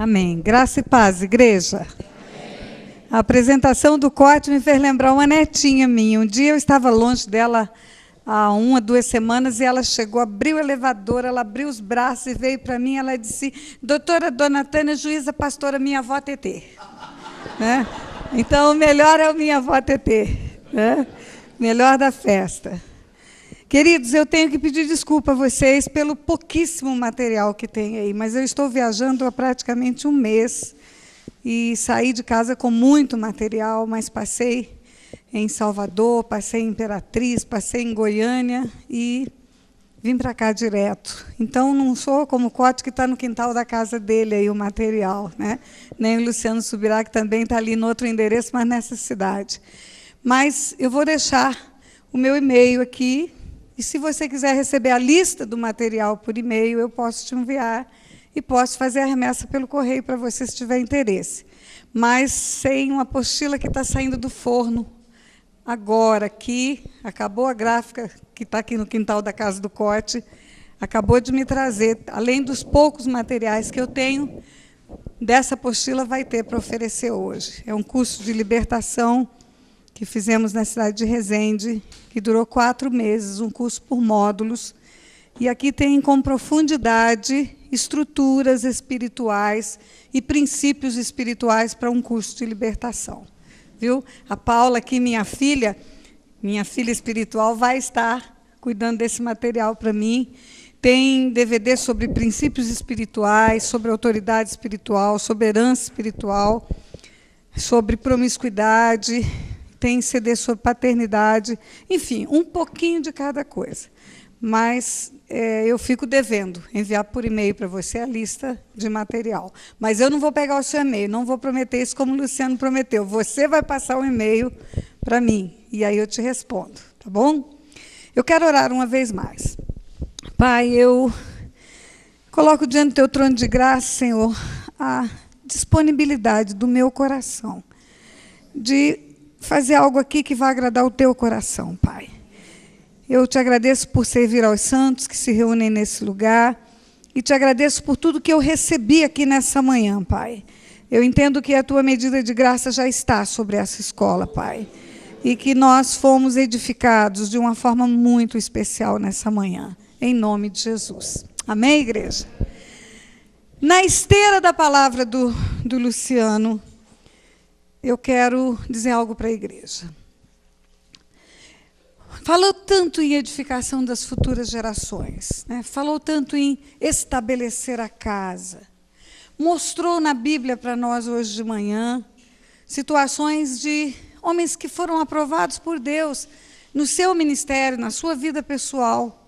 Amém. Graça e paz, igreja. Amém. A apresentação do corte me fez lembrar uma netinha minha. Um dia eu estava longe dela há 1 a 2 semanas e ela chegou, abriu o elevador, ela abriu os braços e veio para mim, ela disse: doutora Dona Tânia, juíza, pastora, minha avó Tetê. Né? Então, o melhor é o minha avó Tetê. Né? Melhor da festa. Queridos, eu tenho que pedir desculpa a vocês pelo pouquíssimo material que tem aí, mas eu estou viajando há praticamente 1 mês e saí de casa com muito material, mas passei em Salvador, passei em Imperatriz, passei em Goiânia e vim para cá direto. Então, não sou como o Cote, que está no quintal da casa dele, aí, o material, né? Nem o Luciano Subirá, que também está ali no outro endereço, mas nessa cidade. Mas eu vou deixar o meu e-mail aqui, e se você quiser receber a lista do material por e-mail, eu posso te enviar e posso fazer a remessa pelo correio para você, se tiver interesse. Mas sem uma apostila que está saindo do forno agora, aqui, acabou a gráfica que está aqui no quintal da casa do Cote, acabou de me trazer, além dos poucos materiais que eu tenho, dessa apostila vai ter para oferecer hoje. É um curso de libertação que fizemos na cidade de Resende, que durou 4 meses, um curso por módulos. E aqui tem com profundidade estruturas espirituais e princípios espirituais para um curso de libertação. Viu? A Paula aqui, minha filha espiritual, vai estar cuidando desse material para mim. Tem DVD sobre princípios espirituais, sobre autoridade espiritual, sobre herança espiritual, sobre promiscuidade, tem CD sobre paternidade, enfim, um pouquinho de cada coisa. Mas eu fico devendo enviar por e-mail para você a lista de material. Mas eu não vou pegar o seu e-mail, não vou prometer isso como o Luciano prometeu. Você vai passar o e-mail para mim, e aí eu te respondo, tá bom? Eu quero orar uma vez mais. Pai, eu coloco diante do teu trono de graça, Senhor, a disponibilidade do meu coração de fazer algo aqui que vai agradar o teu coração, Pai. Eu te agradeço por servir aos santos que se reúnem nesse lugar e te agradeço por tudo que eu recebi aqui nessa manhã, Pai. Eu entendo que a tua medida de graça já está sobre essa escola, Pai, e que nós fomos edificados de uma forma muito especial nessa manhã, em nome de Jesus. Amém, igreja? Na esteira da palavra do Luciano, eu quero dizer algo para a igreja. Falou tanto em edificação das futuras gerações, né? Falou tanto em estabelecer a casa. Mostrou na Bíblia para nós hoje de manhã situações de homens que foram aprovados por Deus no seu ministério, na sua vida pessoal,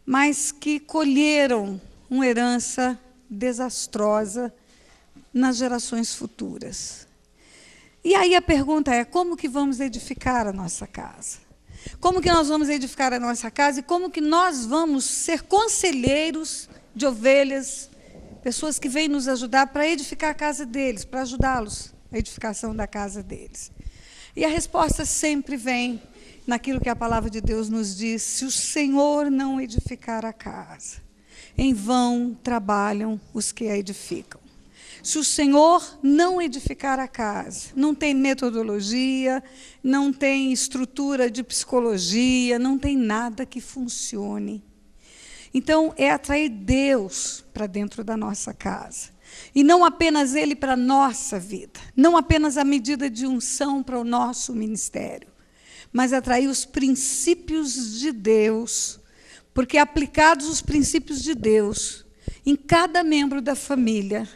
mas que colheram uma herança desastrosa nas gerações futuras. E aí a pergunta é, como que vamos edificar a nossa casa? Como que nós vamos edificar a nossa casa e como que nós vamos ser conselheiros de ovelhas, pessoas que vêm nos ajudar para edificar a casa deles, para ajudá-los na edificação da casa deles? E a resposta sempre vem naquilo que a palavra de Deus nos diz: se o Senhor não edificar a casa, em vão trabalham os que a edificam. Se o Senhor não edificar a casa, não tem metodologia, não tem estrutura de psicologia, não tem nada que funcione. Então, é atrair Deus para dentro da nossa casa. E não apenas Ele para a nossa vida, não apenas a medida de unção para o nosso ministério, mas atrair os princípios de Deus, porque aplicados os princípios de Deus em cada membro da família,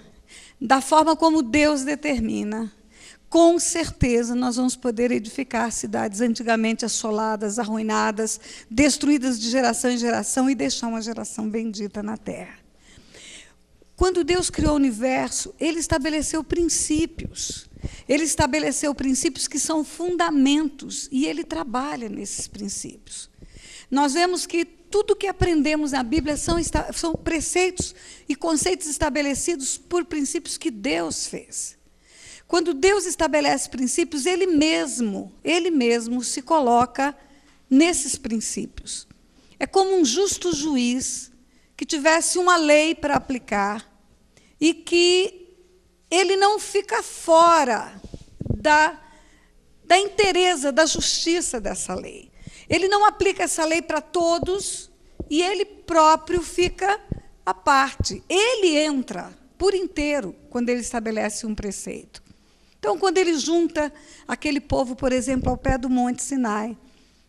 da forma como Deus determina, com certeza nós vamos poder edificar cidades antigamente assoladas, arruinadas, destruídas de geração em geração e deixar uma geração bendita na terra. Quando Deus criou o universo, Ele estabeleceu princípios. Ele estabeleceu princípios que são fundamentos e Ele trabalha nesses princípios. Nós vemos que tudo que aprendemos na Bíblia são preceitos e conceitos estabelecidos por princípios que Deus fez. Quando Deus estabelece princípios, Ele mesmo se coloca nesses princípios. É como um justo juiz que tivesse uma lei para aplicar e que ele não fica fora da inteireza, da justiça dessa lei. Ele não aplica essa lei para todos e ele próprio fica à parte. Ele entra por inteiro quando ele estabelece um preceito. Então, quando ele junta aquele povo, por exemplo, ao pé do Monte Sinai,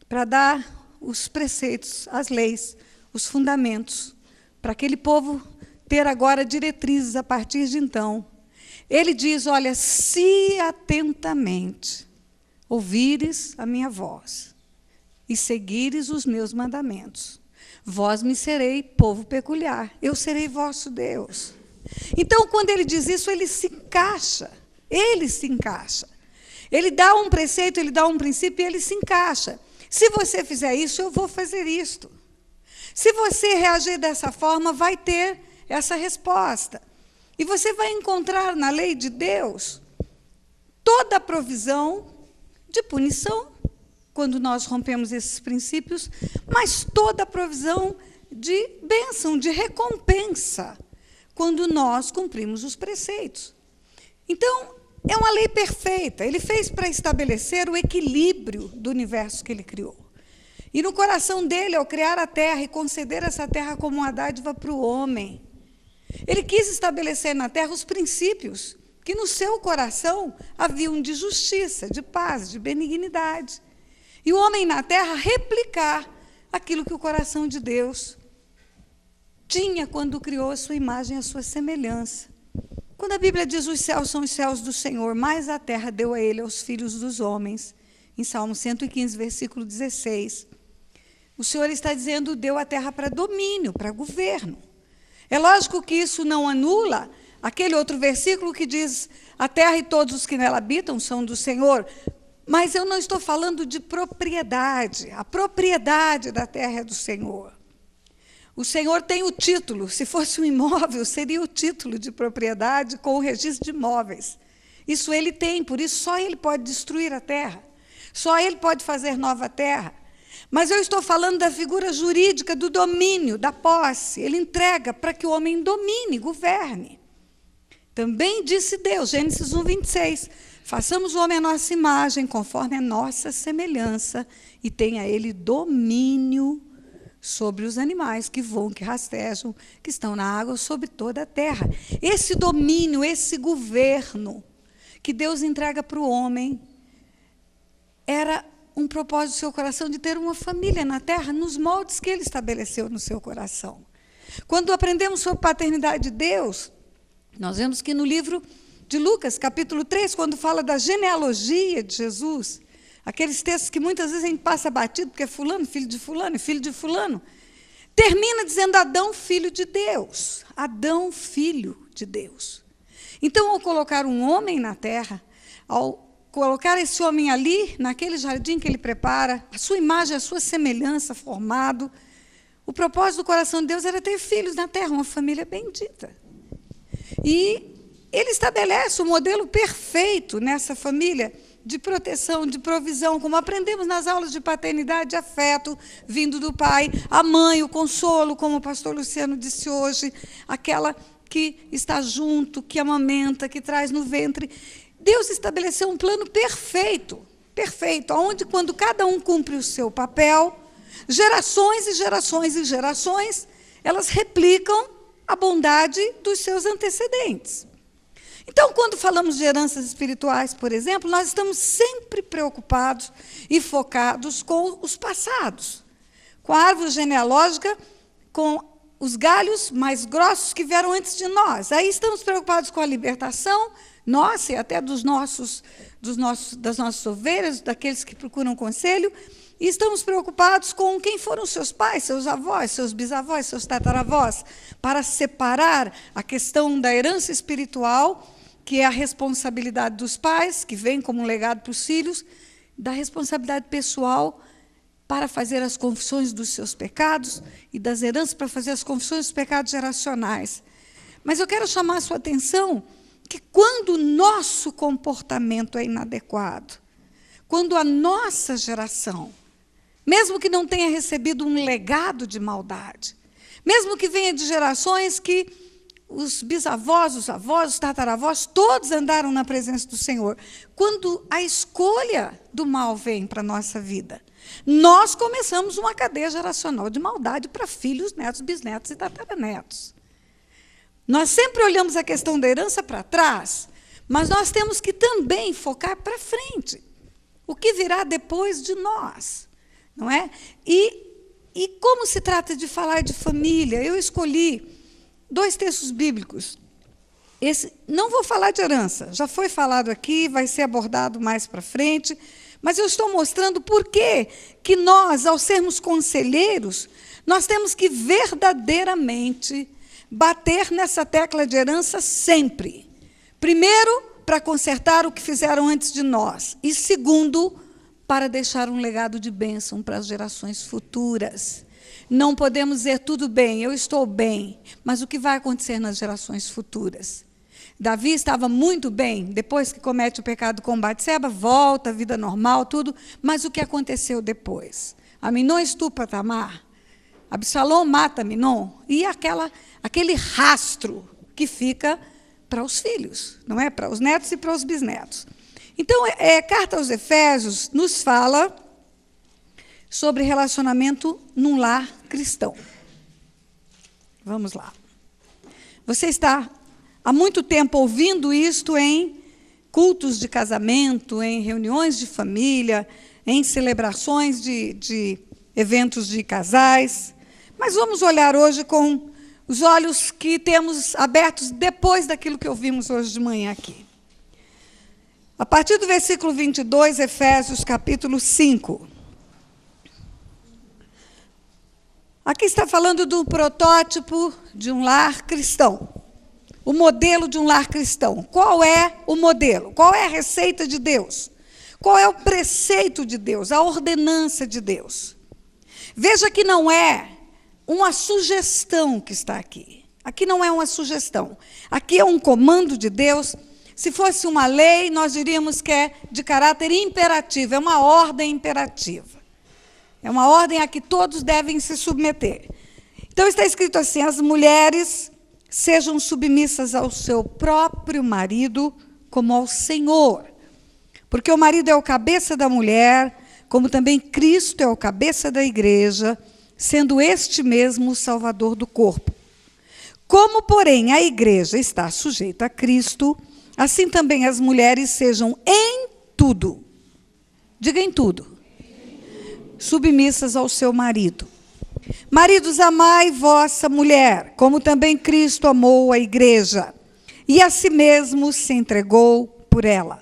para dar os preceitos, as leis, os fundamentos, para aquele povo ter agora diretrizes a partir de então, ele diz, olha, se atentamente ouvires a minha voz e seguires os meus mandamentos, vós me serei povo peculiar, eu serei vosso Deus. Então, quando ele diz isso, ele se encaixa. Ele dá um preceito, ele dá um princípio e ele se encaixa. Se você fizer isso, eu vou fazer isto. Se você reagir dessa forma, vai ter essa resposta. E você vai encontrar na lei de Deus toda a provisão de punição, quando nós rompemos esses princípios, mas toda a provisão de bênção, de recompensa, quando nós cumprimos os preceitos. Então, é uma lei perfeita. Ele fez para estabelecer o equilíbrio do universo que ele criou. E no coração dele, ao criar a terra e conceder essa terra como uma dádiva para o homem, ele quis estabelecer na terra os princípios que no seu coração haviam de justiça, de paz, de benignidade. E o homem na terra replicar aquilo que o coração de Deus tinha quando criou a sua imagem e a sua semelhança. Quando a Bíblia diz os céus são os céus do Senhor, mas a terra deu a ele aos filhos dos homens, em Salmo 115, versículo 16, o Senhor está dizendo, deu a terra para domínio, para governo. É lógico que isso não anula aquele outro versículo que diz, a terra e todos os que nela habitam são do Senhor, mas eu não estou falando de propriedade, a propriedade da terra é do Senhor. O Senhor tem o título, se fosse um imóvel, seria o título de propriedade com o registro de imóveis. Isso ele tem, por isso só ele pode destruir a terra, só ele pode fazer nova terra. Mas eu estou falando da figura jurídica do domínio, da posse. Ele entrega para que o homem domine, governe. Também disse Deus, Gênesis 1, 26, façamos o homem à nossa imagem, conforme a nossa semelhança, e tenha ele domínio sobre os animais que voam, que rastejam, que estão na água, sobre toda a terra. Esse domínio, esse governo que Deus entrega para o homem, era um propósito do seu coração de ter uma família na terra, nos moldes que ele estabeleceu no seu coração. Quando aprendemos sobre a paternidade de Deus, nós vemos que no livro de Lucas, capítulo 3, quando fala da genealogia de Jesus, aqueles textos que muitas vezes a gente passa batido, porque é fulano, filho de fulano, termina dizendo Adão, filho de Deus. Adão, filho de Deus. Então, ao colocar um homem na terra, ao colocar esse homem ali, naquele jardim que ele prepara, a sua imagem, a sua semelhança formado, o propósito do coração de Deus era ter filhos na terra, uma família bendita. E ele estabelece o modelo perfeito nessa família, de proteção, de provisão, como aprendemos nas aulas de paternidade, afeto vindo do pai, a mãe, o consolo, como o pastor Luciano disse hoje, aquela que está junto, que amamenta, que traz no ventre. Deus estabeleceu um plano perfeito, onde quando cada um cumpre o seu papel, gerações e gerações e gerações, elas replicam a bondade dos seus antecedentes. Então, quando falamos de heranças espirituais, por exemplo, nós estamos sempre preocupados e focados com os passados, com a árvore genealógica, com os galhos mais grossos que vieram antes de nós. Aí estamos preocupados com a libertação nossa e até das nossas ovelhas, daqueles que procuram conselho, e estamos preocupados com quem foram seus pais, seus avós, seus bisavós, seus tataravós, para separar a questão da herança espiritual, que é a responsabilidade dos pais, que vem como um legado para os filhos, da responsabilidade pessoal para fazer as confissões dos seus pecados e das heranças para fazer as confissões dos pecados geracionais. Mas eu quero chamar a sua atenção que quando o nosso comportamento é inadequado, quando a nossa geração, mesmo que não tenha recebido um legado de maldade, mesmo que venha de gerações que os bisavós, os avós, os tataravós, todos andaram na presença do Senhor. Quando a escolha do mal vem para a nossa vida, nós começamos uma cadeia geracional de maldade para filhos, netos, bisnetos e tataranetos. Nós sempre olhamos a questão da herança para trás, mas nós temos que também focar para frente. O que virá depois de nós, não é? E como se trata de falar de família, eu escolhi 2 textos bíblicos. Não vou falar de herança, já foi falado aqui, vai ser abordado mais para frente, mas eu estou mostrando por que nós, ao sermos conselheiros, nós temos que verdadeiramente bater nessa tecla de herança sempre. Primeiro, para consertar o que fizeram antes de nós. E segundo, para deixar um legado de bênção para as gerações futuras. Não podemos dizer, tudo bem, eu estou bem, mas o que vai acontecer nas gerações futuras? Davi estava muito bem, depois que comete o pecado com Batseba, volta à vida normal, tudo, mas o que aconteceu depois? Aminon estupra Tamar, Absalão mata Aminon, e aquele rastro que fica para os filhos, não é? Para os netos e para os bisnetos. Então, a carta aos Efésios nos fala sobre relacionamento num lar cristão. Vamos lá. Você está há muito tempo ouvindo isto em cultos de casamento, em reuniões de família, em celebrações de eventos de casais. Mas vamos olhar hoje com os olhos que temos abertos depois daquilo que ouvimos hoje de manhã aqui. A partir do versículo 22, Efésios, capítulo 5. Aqui está falando do protótipo de um lar cristão. O modelo de um lar cristão. Qual é o modelo? Qual é a receita de Deus? Qual é o preceito de Deus? A ordenança de Deus? Veja que não é uma sugestão que está aqui. Aqui não é uma sugestão. Aqui é um comando de Deus. Se fosse uma lei, nós diríamos que é de caráter imperativo, é uma ordem imperativa. É uma ordem a que todos devem se submeter. Então está escrito assim: as mulheres sejam submissas ao seu próprio marido como ao Senhor. Porque o marido é o cabeça da mulher, como também Cristo é o cabeça da igreja, sendo este mesmo o Salvador do corpo. Como, porém, a igreja está sujeita a Cristo, assim também as mulheres sejam em tudo, diga em tudo, submissas ao seu marido. Maridos, amai vossa mulher, como também Cristo amou a igreja, e a si mesmo se entregou por ela,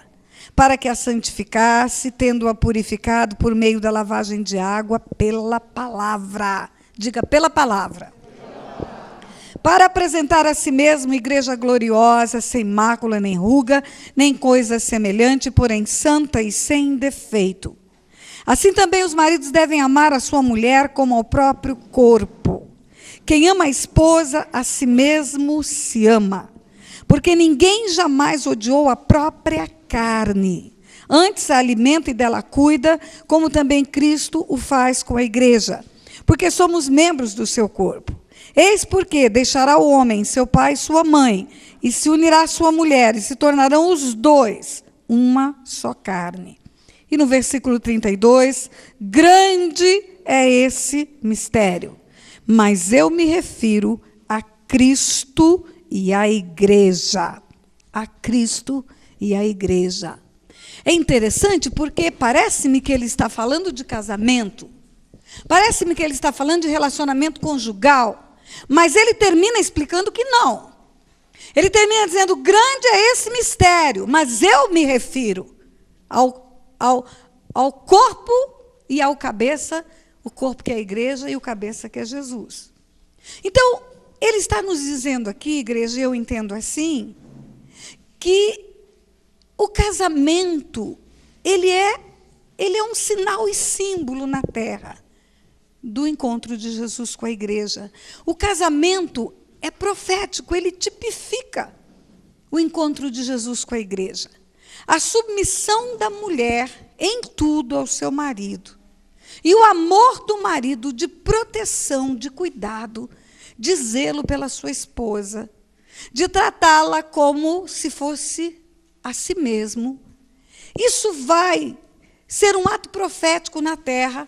para que a santificasse, tendo-a purificado por meio da lavagem de água pela palavra. Diga, pela palavra. Para apresentar a si mesmo igreja gloriosa, sem mácula nem ruga, nem coisa semelhante, porém santa e sem defeito. Assim também os maridos devem amar a sua mulher como ao próprio corpo. Quem ama a esposa, a si mesmo se ama. Porque ninguém jamais odiou a própria carne. Antes a alimenta e dela cuida, como também Cristo o faz com a igreja. Porque somos membros do seu corpo. Eis porque deixará o homem seu pai e sua mãe, e se unirá à sua mulher, e se tornarão os dois uma só carne. E no versículo 32, grande é esse mistério, mas eu me refiro a Cristo e à igreja. A Cristo e à igreja. É interessante porque parece-me que ele está falando de casamento, parece-me que ele está falando de relacionamento conjugal, mas ele termina explicando que não. Ele termina dizendo, grande é esse mistério, mas eu me refiro ao corpo e ao cabeça, o corpo que é a igreja e o cabeça que é Jesus. Então, ele está nos dizendo aqui, igreja, eu entendo assim, que o casamento, ele é um sinal e símbolo na terra do encontro de Jesus com a igreja. O casamento é profético, ele tipifica o encontro de Jesus com a igreja. A submissão da mulher em tudo ao seu marido. E o amor do marido de proteção, de cuidado, de zelo pela sua esposa. de tratá-la como se fosse a si mesmo. Isso vai ser um ato profético na terra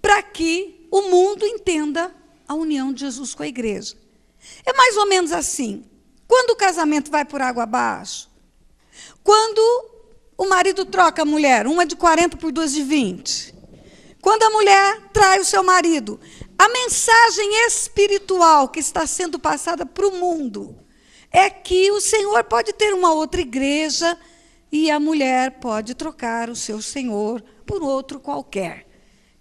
para que o mundo entenda a união de Jesus com a igreja. É mais ou menos assim. Quando o casamento vai por água abaixo, quando o marido troca a mulher, uma de 40 por duas de 20, quando a mulher trai o seu marido, a mensagem espiritual que está sendo passada para o mundo é que o Senhor pode ter uma outra igreja e a mulher pode trocar o seu senhor por outro qualquer,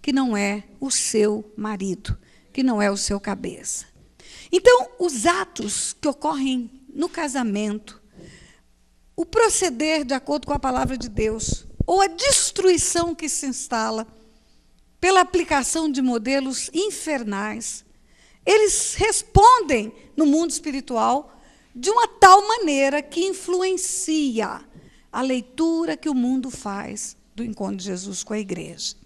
que não é o seu marido, que não é o seu cabeça. Então, os atos que ocorrem no casamento, o proceder de acordo com a palavra de Deus, ou a destruição que se instala pela aplicação de modelos infernais, eles respondem no mundo espiritual de uma tal maneira que influencia a leitura que o mundo faz do encontro de Jesus com a igreja.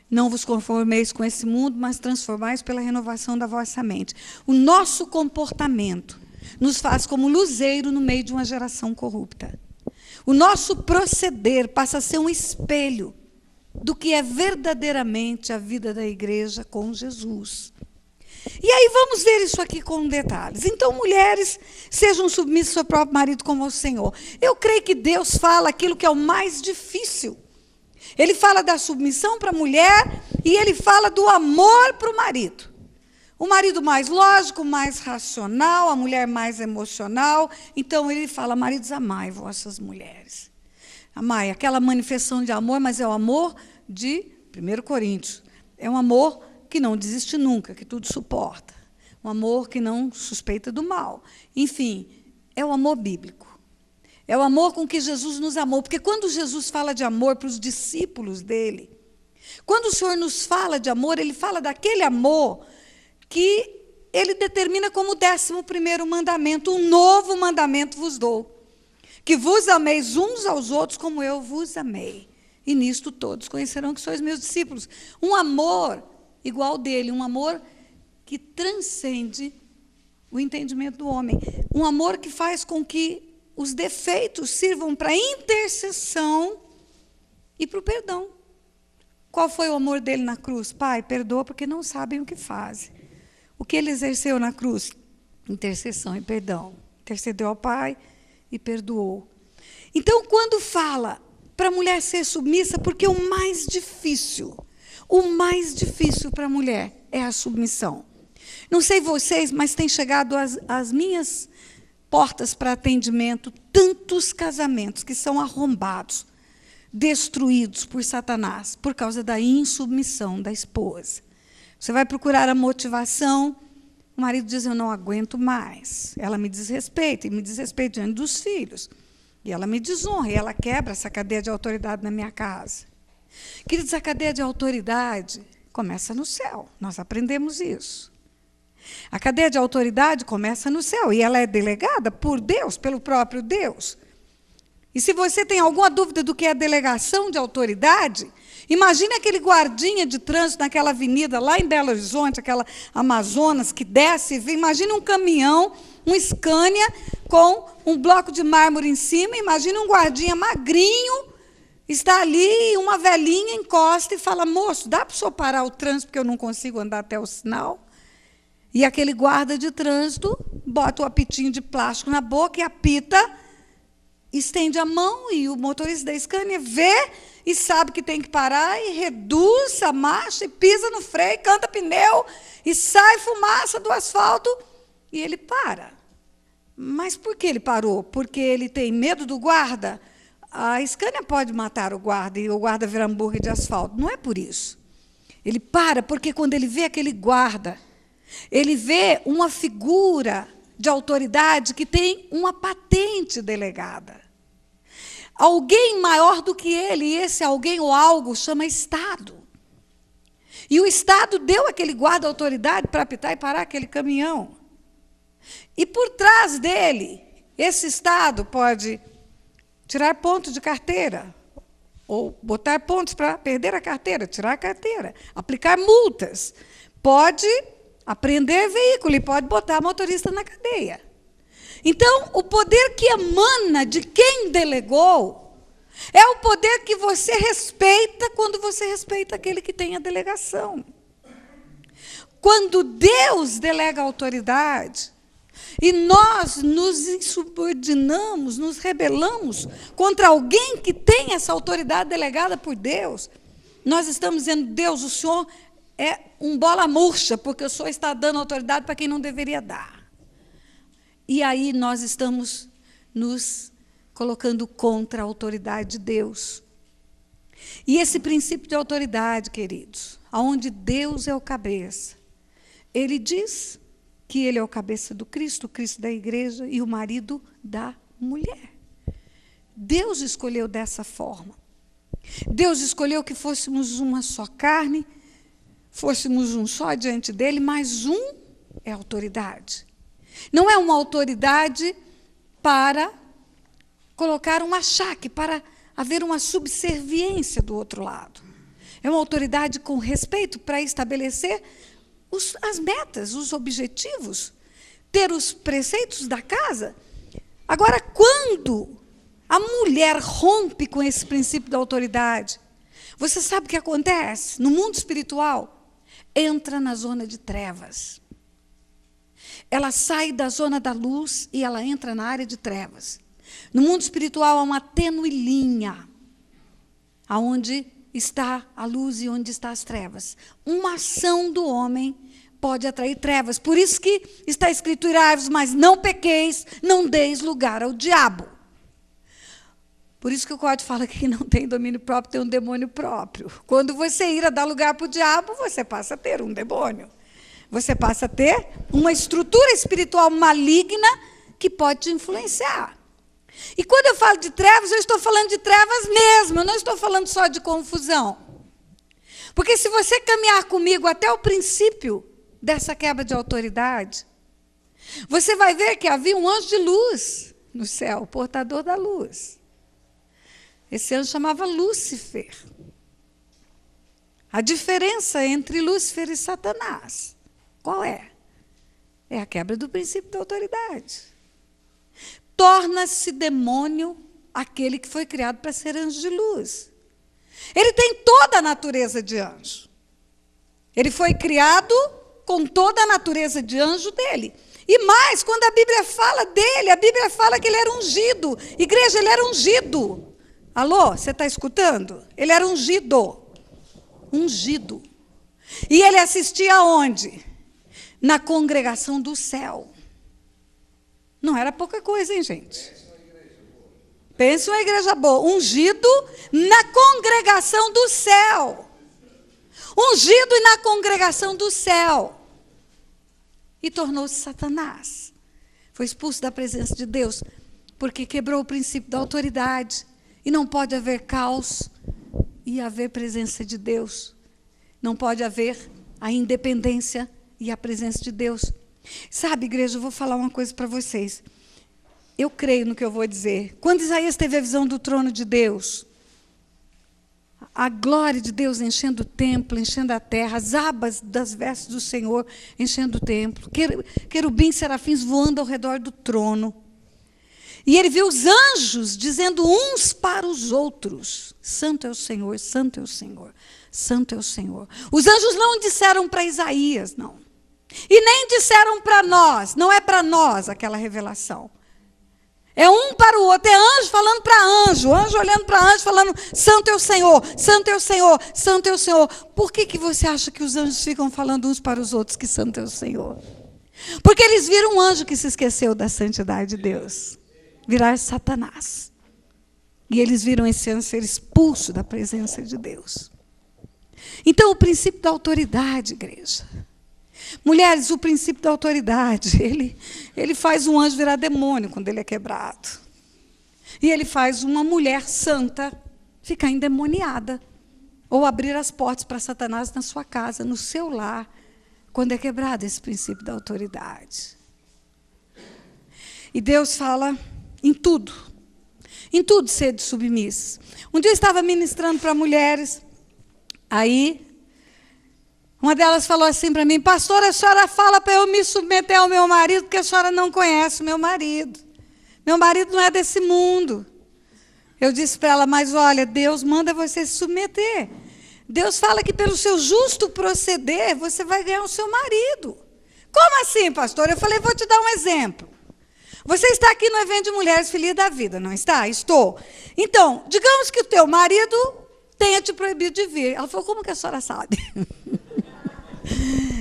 Não vos conformeis com esse mundo, mas transformais pela renovação da vossa mente. O nosso comportamento nos faz como luzeiro no meio de uma geração corrupta. O nosso proceder passa a ser um espelho do que é verdadeiramente a vida da igreja com Jesus. E aí vamos ver isso aqui com detalhes. Então, mulheres, sejam submissas ao seu próprio marido como ao Senhor. Eu creio que Deus fala aquilo que é o mais difícil. Ele fala da submissão para a mulher e ele fala do amor para o marido. O marido mais lógico, mais racional, a mulher mais emocional. Então, ele fala, maridos, amai vossas mulheres. Amai, aquela manifestação de amor, mas é o amor de 1 Coríntios. É um amor que não desiste nunca, que tudo suporta. Um amor que não suspeita do mal. Enfim, é o amor bíblico. É o amor com que Jesus nos amou. Porque quando Jesus fala de amor para os discípulos dele, quando o Senhor nos fala de amor, ele fala daquele amor que ele determina como o 11º mandamento. Um novo mandamento vos dou, que vos ameis uns aos outros como eu vos amei. E nisto todos conhecerão que sois meus discípulos. Um amor igual dele, um amor que transcende o entendimento do homem. Um amor que faz com que os defeitos sirvam para intercessão e para o perdão. Qual foi o amor dele na cruz? Pai, perdoa porque não sabem o que fazem. O que ele exerceu na cruz? Intercessão e perdão. Intercedeu ao Pai e perdoou. Então, quando fala para a mulher ser submissa, porque o mais difícil para a mulher é a submissão. Não sei vocês, mas tem chegado às minhas portas para atendimento tantos casamentos que são arrombados, destruídos por Satanás, por causa da insubmissão da esposa. Você vai procurar a motivação, o marido diz, eu não aguento mais. Ela me desrespeita, e me desrespeita diante dos filhos. E ela me desonra, e ela quebra essa cadeia de autoridade na minha casa. Queridos, a cadeia de autoridade começa no céu. Nós aprendemos isso. A cadeia de autoridade começa no céu, e ela é delegada por Deus, pelo próprio Deus. E se você tem alguma dúvida do que é delegação de autoridade, imagine aquele guardinha de trânsito naquela avenida lá em Belo Horizonte, aquela Amazonas que desce e vem. Imagine um caminhão, um Scania com um bloco de mármore em cima. Imagine um guardinha magrinho, está ali, uma velhinha encosta e fala, moço, dá para o senhor parar o trânsito porque eu não consigo andar até o sinal? E aquele guarda de trânsito bota o apitinho de plástico na boca e apita, estende a mão e o motorista da Scania vê e sabe que tem que parar e reduz a marcha e pisa no freio, canta pneu e sai fumaça do asfalto e ele para. Mas por que ele parou? Porque ele tem medo do guarda? A Scania pode matar o guarda e o guarda virar hambúrguer de asfalto. Não é por isso. Ele para porque quando ele vê aquele guarda, ele vê uma figura de autoridade que tem uma patente delegada. Alguém maior do que ele, e esse alguém ou algo chama Estado. E o Estado deu aquele guarda autoridade para apitar e parar aquele caminhão. E por trás dele, esse Estado pode tirar pontos de carteira, ou botar pontos para perder a carteira, tirar a carteira, aplicar multas, pode apreender veículo e pode botar motorista na cadeia. Então, o poder que emana de quem delegou é o poder que você respeita quando você respeita aquele que tem a delegação. Quando Deus delega a autoridade e nós nos insubordinamos, nos rebelamos contra alguém que tem essa autoridade delegada por Deus, nós estamos dizendo: Deus, o Senhor é um bola murcha, porque o Senhor está dando autoridade para quem não deveria dar. E aí nós estamos nos colocando contra a autoridade de Deus. E esse princípio de autoridade, queridos, onde Deus é o cabeça, ele diz que ele é o cabeça do Cristo, o Cristo da igreja e o marido da mulher. Deus escolheu dessa forma. Deus escolheu que fôssemos uma só carne, fôssemos um só diante dele, mas um é autoridade. Não é uma autoridade para colocar um achaque, para haver uma subserviência do outro lado. É uma autoridade com respeito para estabelecer as metas, os objetivos, ter os preceitos da casa. Agora, quando a mulher rompe com esse princípio da autoridade, você sabe o que acontece? No mundo espiritual, entra na zona de trevas. Ela sai da zona da luz e ela entra na área de trevas. No mundo espiritual há uma tênue linha, aonde está a luz e onde está as trevas. Uma ação do homem pode atrair trevas. Por isso que está escrito: irai-vos, mas não pequeis, não deis lugar ao diabo. Por isso que o código fala que quem não tem domínio próprio tem um demônio próprio. Quando você ira dar lugar para o diabo, você passa a ter um demônio. Você passa a ter uma estrutura espiritual maligna que pode te influenciar. E quando eu falo de trevas, eu estou falando de trevas mesmo, eu não estou falando só de confusão. Porque se você caminhar comigo até o princípio dessa quebra de autoridade, você vai ver que havia um anjo de luz no céu, o portador da luz. Esse anjo chamava Lúcifer. A diferença entre Lúcifer e Satanás, qual é? É a quebra do princípio da autoridade. Torna-se demônio aquele que foi criado para ser anjo de luz. Ele tem toda a natureza de anjo. Ele foi criado com toda a natureza de anjo dele. E mais, quando a Bíblia fala dele, a Bíblia fala que ele era ungido. Igreja, ele era ungido. Alô, você está escutando? Ele era ungido. Ungido. E ele assistia aonde? Na congregação do céu. Não era pouca coisa, hein, gente? Pensa uma igreja boa. Ungido na congregação do céu. Ungido e na congregação do céu. E tornou-se Satanás. Foi expulso da presença de Deus, porque quebrou o princípio da autoridade. E não pode haver caos e haver presença de Deus. Não pode haver a independência e a presença de Deus. Sabe, igreja, eu vou falar uma coisa para vocês. Eu creio no que eu vou dizer. Quando Isaías teve a visão do trono de Deus, a glória de Deus enchendo o templo, enchendo a terra, as abas das vestes do Senhor enchendo o templo, querubins, serafins voando ao redor do trono. E ele viu os anjos dizendo uns para os outros: Santo é o Senhor, Santo é o Senhor, Santo é o Senhor. Os anjos não disseram para Isaías, não. E nem disseram para nós, não é para nós aquela revelação. É um para o outro, é anjo falando para anjo, anjo olhando para anjo, falando: Santo é o Senhor, Santo é o Senhor, Santo é o Senhor. Por que você acha que os anjos ficam falando uns para os outros que Santo é o Senhor? Porque eles viram um anjo que se esqueceu da santidade de Deus, virar Satanás. E eles viram esse anjo ser expulso da presença de Deus. Então, o princípio da autoridade, igreja. Mulheres, o princípio da autoridade, ele faz um anjo virar demônio quando ele é quebrado. E ele faz uma mulher santa ficar endemoniada. Ou abrir as portas para Satanás na sua casa, no seu lar, quando é quebrado esse princípio da autoridade. E Deus fala em tudo sede submissa. Um dia eu estava ministrando para mulheres, aí Uma delas falou assim para mim: pastora, a senhora fala para eu me submeter ao meu marido porque a senhora não conhece o meu marido. Meu marido não é desse mundo. Eu disse para ela: mas olha, Deus manda você se submeter. Deus fala que pelo seu justo proceder você vai ganhar o seu marido. Como assim, pastor? Eu falei: vou te dar um exemplo. Você está aqui no evento de Mulheres Felizes da Vida, não está? Estou. Então, digamos que o teu marido tenha te proibido de vir. Ela falou: como que a senhora sabe?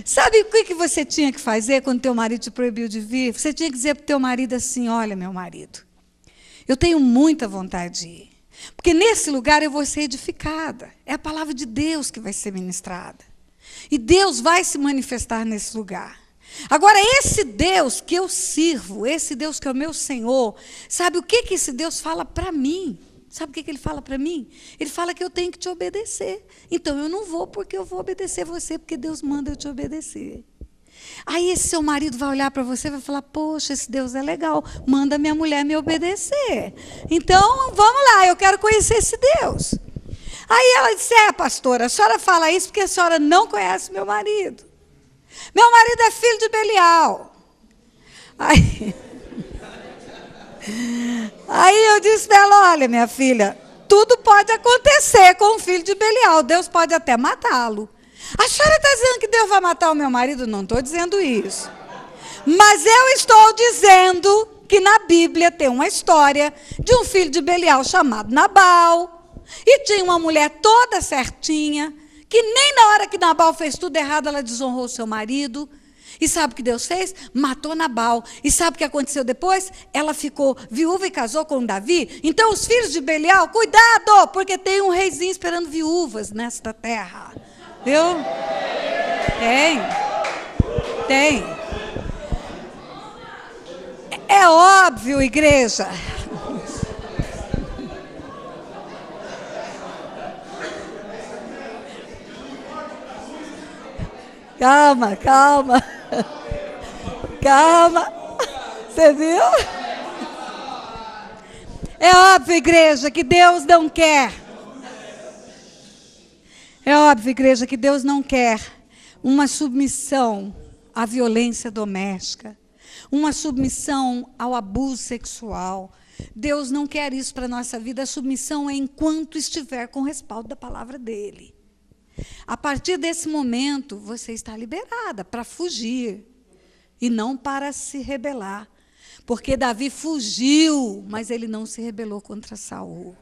Sabe o que você tinha que fazer quando teu marido te proibiu de vir? Você tinha que dizer para o teu marido assim: olha, meu marido, eu tenho muita vontade de ir, porque nesse lugar eu vou ser edificada. É a palavra de Deus que vai ser ministrada. E Deus vai se manifestar nesse lugar. Agora, esse Deus que eu sirvo, esse Deus que é o meu Senhor, sabe o que esse Deus fala para mim? Sabe o que ele fala para mim? Ele fala que eu tenho que te obedecer. Então, eu não vou porque eu vou obedecer você, porque Deus manda eu te obedecer. Aí esse seu marido vai olhar para você e vai falar: poxa, esse Deus é legal, manda minha mulher me obedecer. Então, vamos lá, eu quero conhecer esse Deus. Aí ela disse: pastora, a senhora fala isso porque a senhora não conhece meu marido. Meu marido é filho de Belial. Aí eu disse para ela: olha, minha filha, tudo pode acontecer com o filho de Belial. Deus pode até matá-lo. A senhora está dizendo que Deus vai matar o meu marido? Não estou dizendo isso. Mas eu estou dizendo que na Bíblia tem uma história de um filho de Belial chamado Nabal. E tinha uma mulher toda certinha, que nem na hora que Nabal fez tudo errado, ela desonrou o seu marido. E sabe o que Deus fez? Matou Nabal. E sabe o que aconteceu depois? Ela ficou viúva e casou com Davi. Então os filhos de Belial, cuidado, porque tem um reizinho esperando viúvas nesta terra. Viu? Tem. É óbvio, igreja. Calma. Calma. Você viu? É óbvio, igreja, que Deus não quer. É óbvio, igreja, que Deus não quer uma submissão à violência doméstica, uma submissão ao abuso sexual. Deus não quer isso para a nossa vida. A submissão é enquanto estiver com o respaldo da palavra dele. A partir desse momento, você está liberada para fugir e não para se rebelar. Porque Davi fugiu, mas ele não se rebelou contra Saul.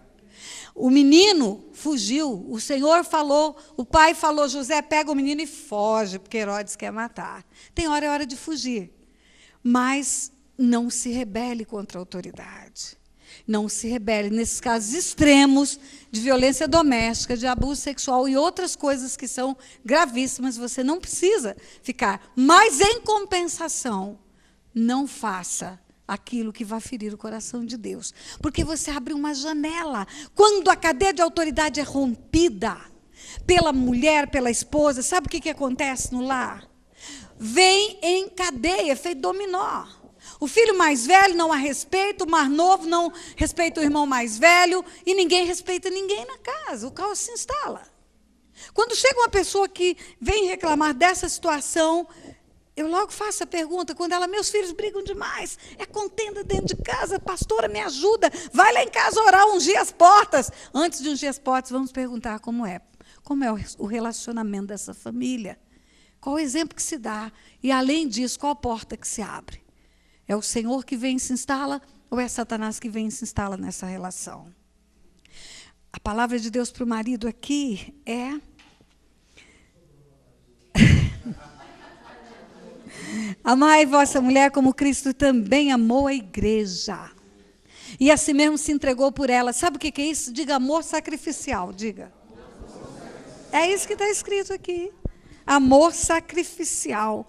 O menino fugiu, o Senhor falou, o pai falou: José, pega o menino e foge, porque Herodes quer matar. Tem hora, é hora de fugir. Mas não se rebele contra a autoridade. Não se rebele nesses casos extremos de violência doméstica, de abuso sexual e outras coisas que são gravíssimas. Você não precisa ficar. Mas, em compensação, não faça aquilo que vai ferir o coração de Deus. Porque você abre uma janela. Quando a cadeia de autoridade é rompida pela mulher, pela esposa, sabe o que acontece no lar? Vem em cadeia, feito dominó. O filho mais velho não a respeita, o mais novo não respeita o irmão mais velho, e ninguém respeita ninguém na casa. O caos se instala. Quando chega uma pessoa que vem reclamar dessa situação, eu logo faço a pergunta, quando ela: meus filhos brigam demais, é contenda dentro de casa, pastora, me ajuda, vai lá em casa orar, ungir as portas. Antes de ungir as portas, vamos perguntar como é o relacionamento dessa família, qual o exemplo que se dá, e além disso, qual a porta que se abre. É o Senhor que vem e se instala, ou é Satanás que vem e se instala nessa relação? A palavra de Deus para o marido aqui é: amai vossa mulher como Cristo também amou a igreja. E assim mesmo se entregou por ela. Sabe o que é isso? Diga amor sacrificial, diga. É isso que está escrito aqui. Amor sacrificial.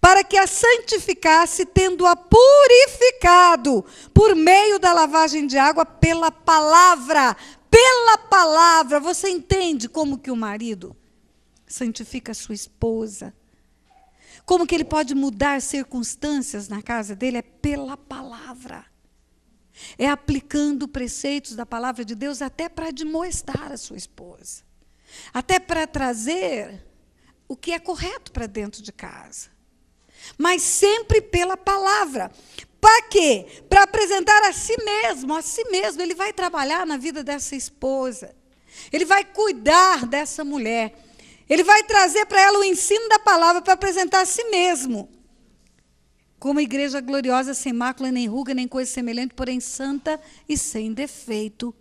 Para que a santificasse, tendo-a purificado por meio da lavagem de água pela palavra. Pela palavra. Você entende como que o marido santifica a sua esposa? Como que ele pode mudar circunstâncias na casa dele? É pela palavra. É aplicando preceitos da palavra de Deus até para admoestar a sua esposa. Até para trazer o que é correto para dentro de casa. Mas sempre pela palavra. Para quê? Para apresentar a si mesmo. Ele vai trabalhar na vida dessa esposa. Ele vai cuidar dessa mulher. Ele vai trazer para ela o ensino da palavra para apresentar a si mesmo. Como igreja gloriosa, sem mácula, nem ruga, nem coisa semelhante, porém santa e sem defeito.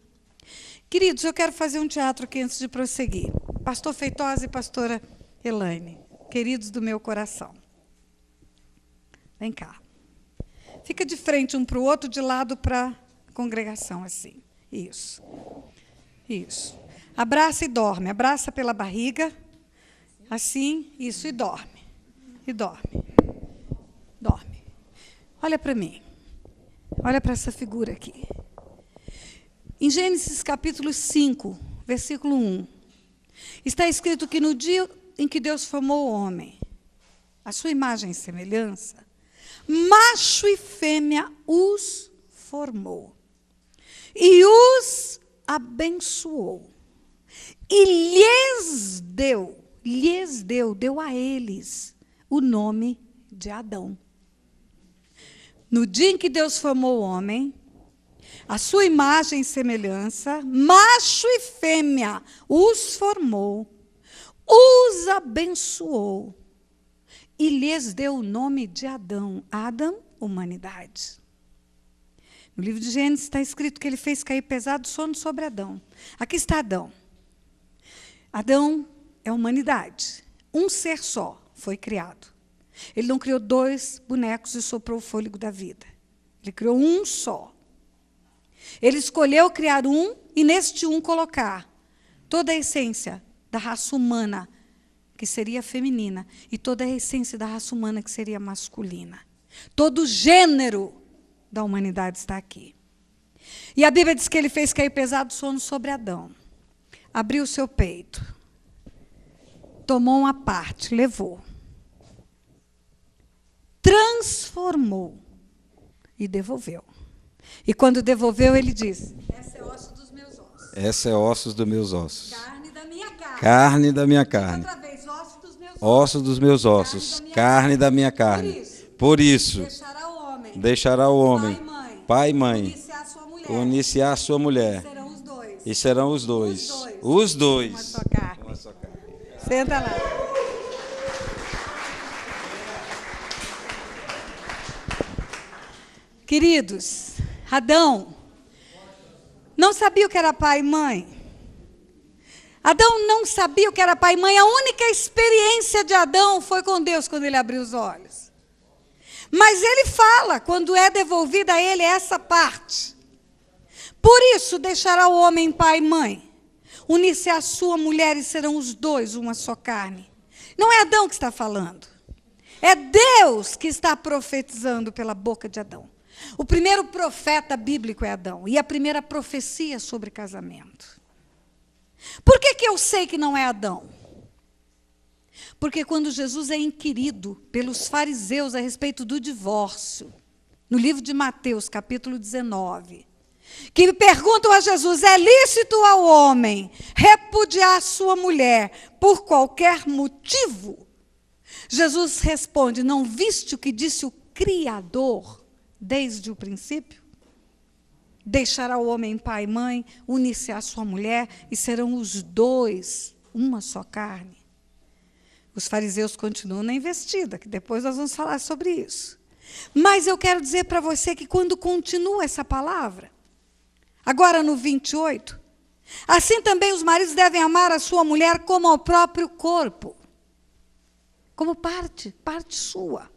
Queridos, eu quero fazer um teatro aqui antes de prosseguir. Pastor Feitosa e pastora Elaine, queridos do meu coração. Vem cá. Fica de frente um para o outro, de lado para a congregação, assim. Isso. Isso. Abraça e dorme. Abraça pela barriga. Assim, isso, e dorme. E dorme. Dorme. Olha para mim. Olha para essa figura aqui. Em Gênesis capítulo 5, versículo 1, está escrito que no dia em que Deus formou o homem, a sua imagem e semelhança, macho e fêmea os formou e os abençoou e deu a eles o nome de Adão. No dia em que Deus formou o homem, a sua imagem e semelhança, macho e fêmea os formou, os abençoou e lhes deu o nome de Adão. Adam, humanidade. No livro de Gênesis está escrito que ele fez cair pesado sono sobre Adão. Aqui está Adão. Adão é humanidade. Um ser só foi criado. Ele não criou 2 bonecos e soprou o fôlego da vida. Ele criou um só. Ele escolheu criar um e neste um colocar toda a essência da raça humana, que seria feminina, e toda a essência da raça humana, que seria masculina. Todo o gênero da humanidade está aqui. E a Bíblia diz que ele fez cair pesado sono sobre Adão. Abriu o seu peito. Tomou uma parte, levou. Transformou e devolveu. E quando devolveu, ele disse: essa é osso dos meus ossos. Essa é ossos dos meus ossos. Carne da minha carne. Carne da minha carne. Outra vez, osso dos meus ossos. Ossos dos meus ossos. Carne da minha carne. Por isso, deixará o homem, pai e mãe, unir-se à sua mulher. E serão os dois. Os dois. Uma só carne. Uma só carne. Senta lá. Queridos, Adão não sabia o que era pai e mãe. Adão não sabia o que era pai e mãe. A única experiência de Adão foi com Deus quando ele abriu os olhos. Mas ele fala, quando é devolvida a ele essa parte. Por isso deixará o homem pai e mãe, unir-se à sua mulher e serão os dois uma só carne. Não é Adão que está falando. É Deus que está profetizando pela boca de Adão. O primeiro profeta bíblico é Adão. E a primeira profecia sobre casamento. Por que eu sei que não é Adão? Porque quando Jesus é inquirido pelos fariseus a respeito do divórcio, no livro de Mateus, capítulo 19, que perguntam a Jesus: é lícito ao homem repudiar sua mulher por qualquer motivo? Jesus responde: não viste o que disse o Criador desde o princípio? Deixará o homem pai e mãe, unir-se à sua mulher e serão os dois uma só carne. Os fariseus continuam na investida, que depois nós vamos falar sobre isso. Mas eu quero dizer para você que quando continua essa palavra, agora no 28, assim também os maridos devem amar a sua mulher como ao próprio corpo, como parte sua.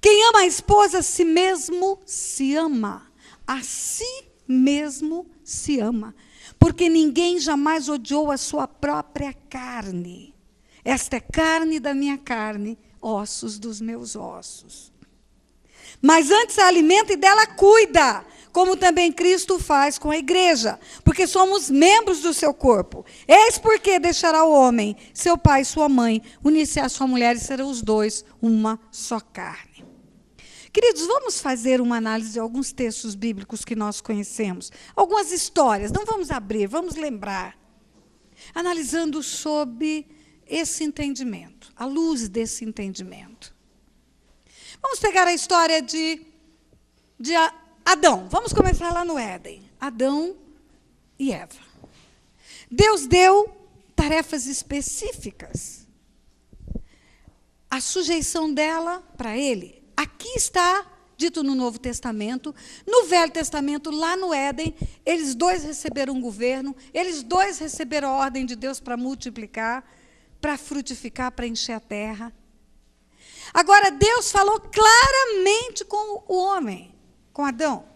Quem ama a esposa, a si mesmo se ama. A si mesmo se ama. Porque ninguém jamais odiou a sua própria carne. Esta é carne da minha carne, ossos dos meus ossos. Mas antes a alimenta e dela cuida, como também Cristo faz com a igreja, porque somos membros do seu corpo. Eis porque deixará o homem, seu pai e sua mãe, unir-se à sua mulher e serão os dois uma só carne. Queridos, vamos fazer uma análise de alguns textos bíblicos que nós conhecemos. Algumas histórias, não vamos abrir, vamos lembrar. Analisando sobre esse entendimento, à luz desse entendimento. Vamos pegar a história de Adão. Vamos começar lá no Éden. Adão e Eva. Deus deu tarefas específicas. A sujeição dela para ele. Aqui está dito no Novo Testamento. No Velho Testamento, lá no Éden, eles dois receberam um governo, eles dois receberam a ordem de Deus para multiplicar, para frutificar, para encher a terra. Agora, Deus falou claramente com o homem, com Adão: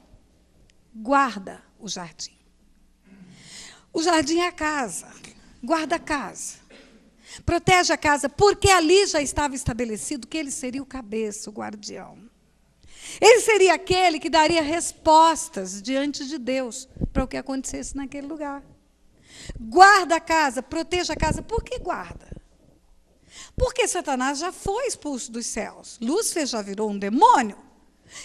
guarda o jardim. O jardim é a casa, guarda a casa. Protege a casa, porque ali já estava estabelecido que ele seria o cabeça, o guardião. Ele seria aquele que daria respostas diante de Deus para o que acontecesse naquele lugar. Guarda a casa, proteja a casa. Por que guarda? Porque Satanás já foi expulso dos céus. Lúcifer já virou um demônio.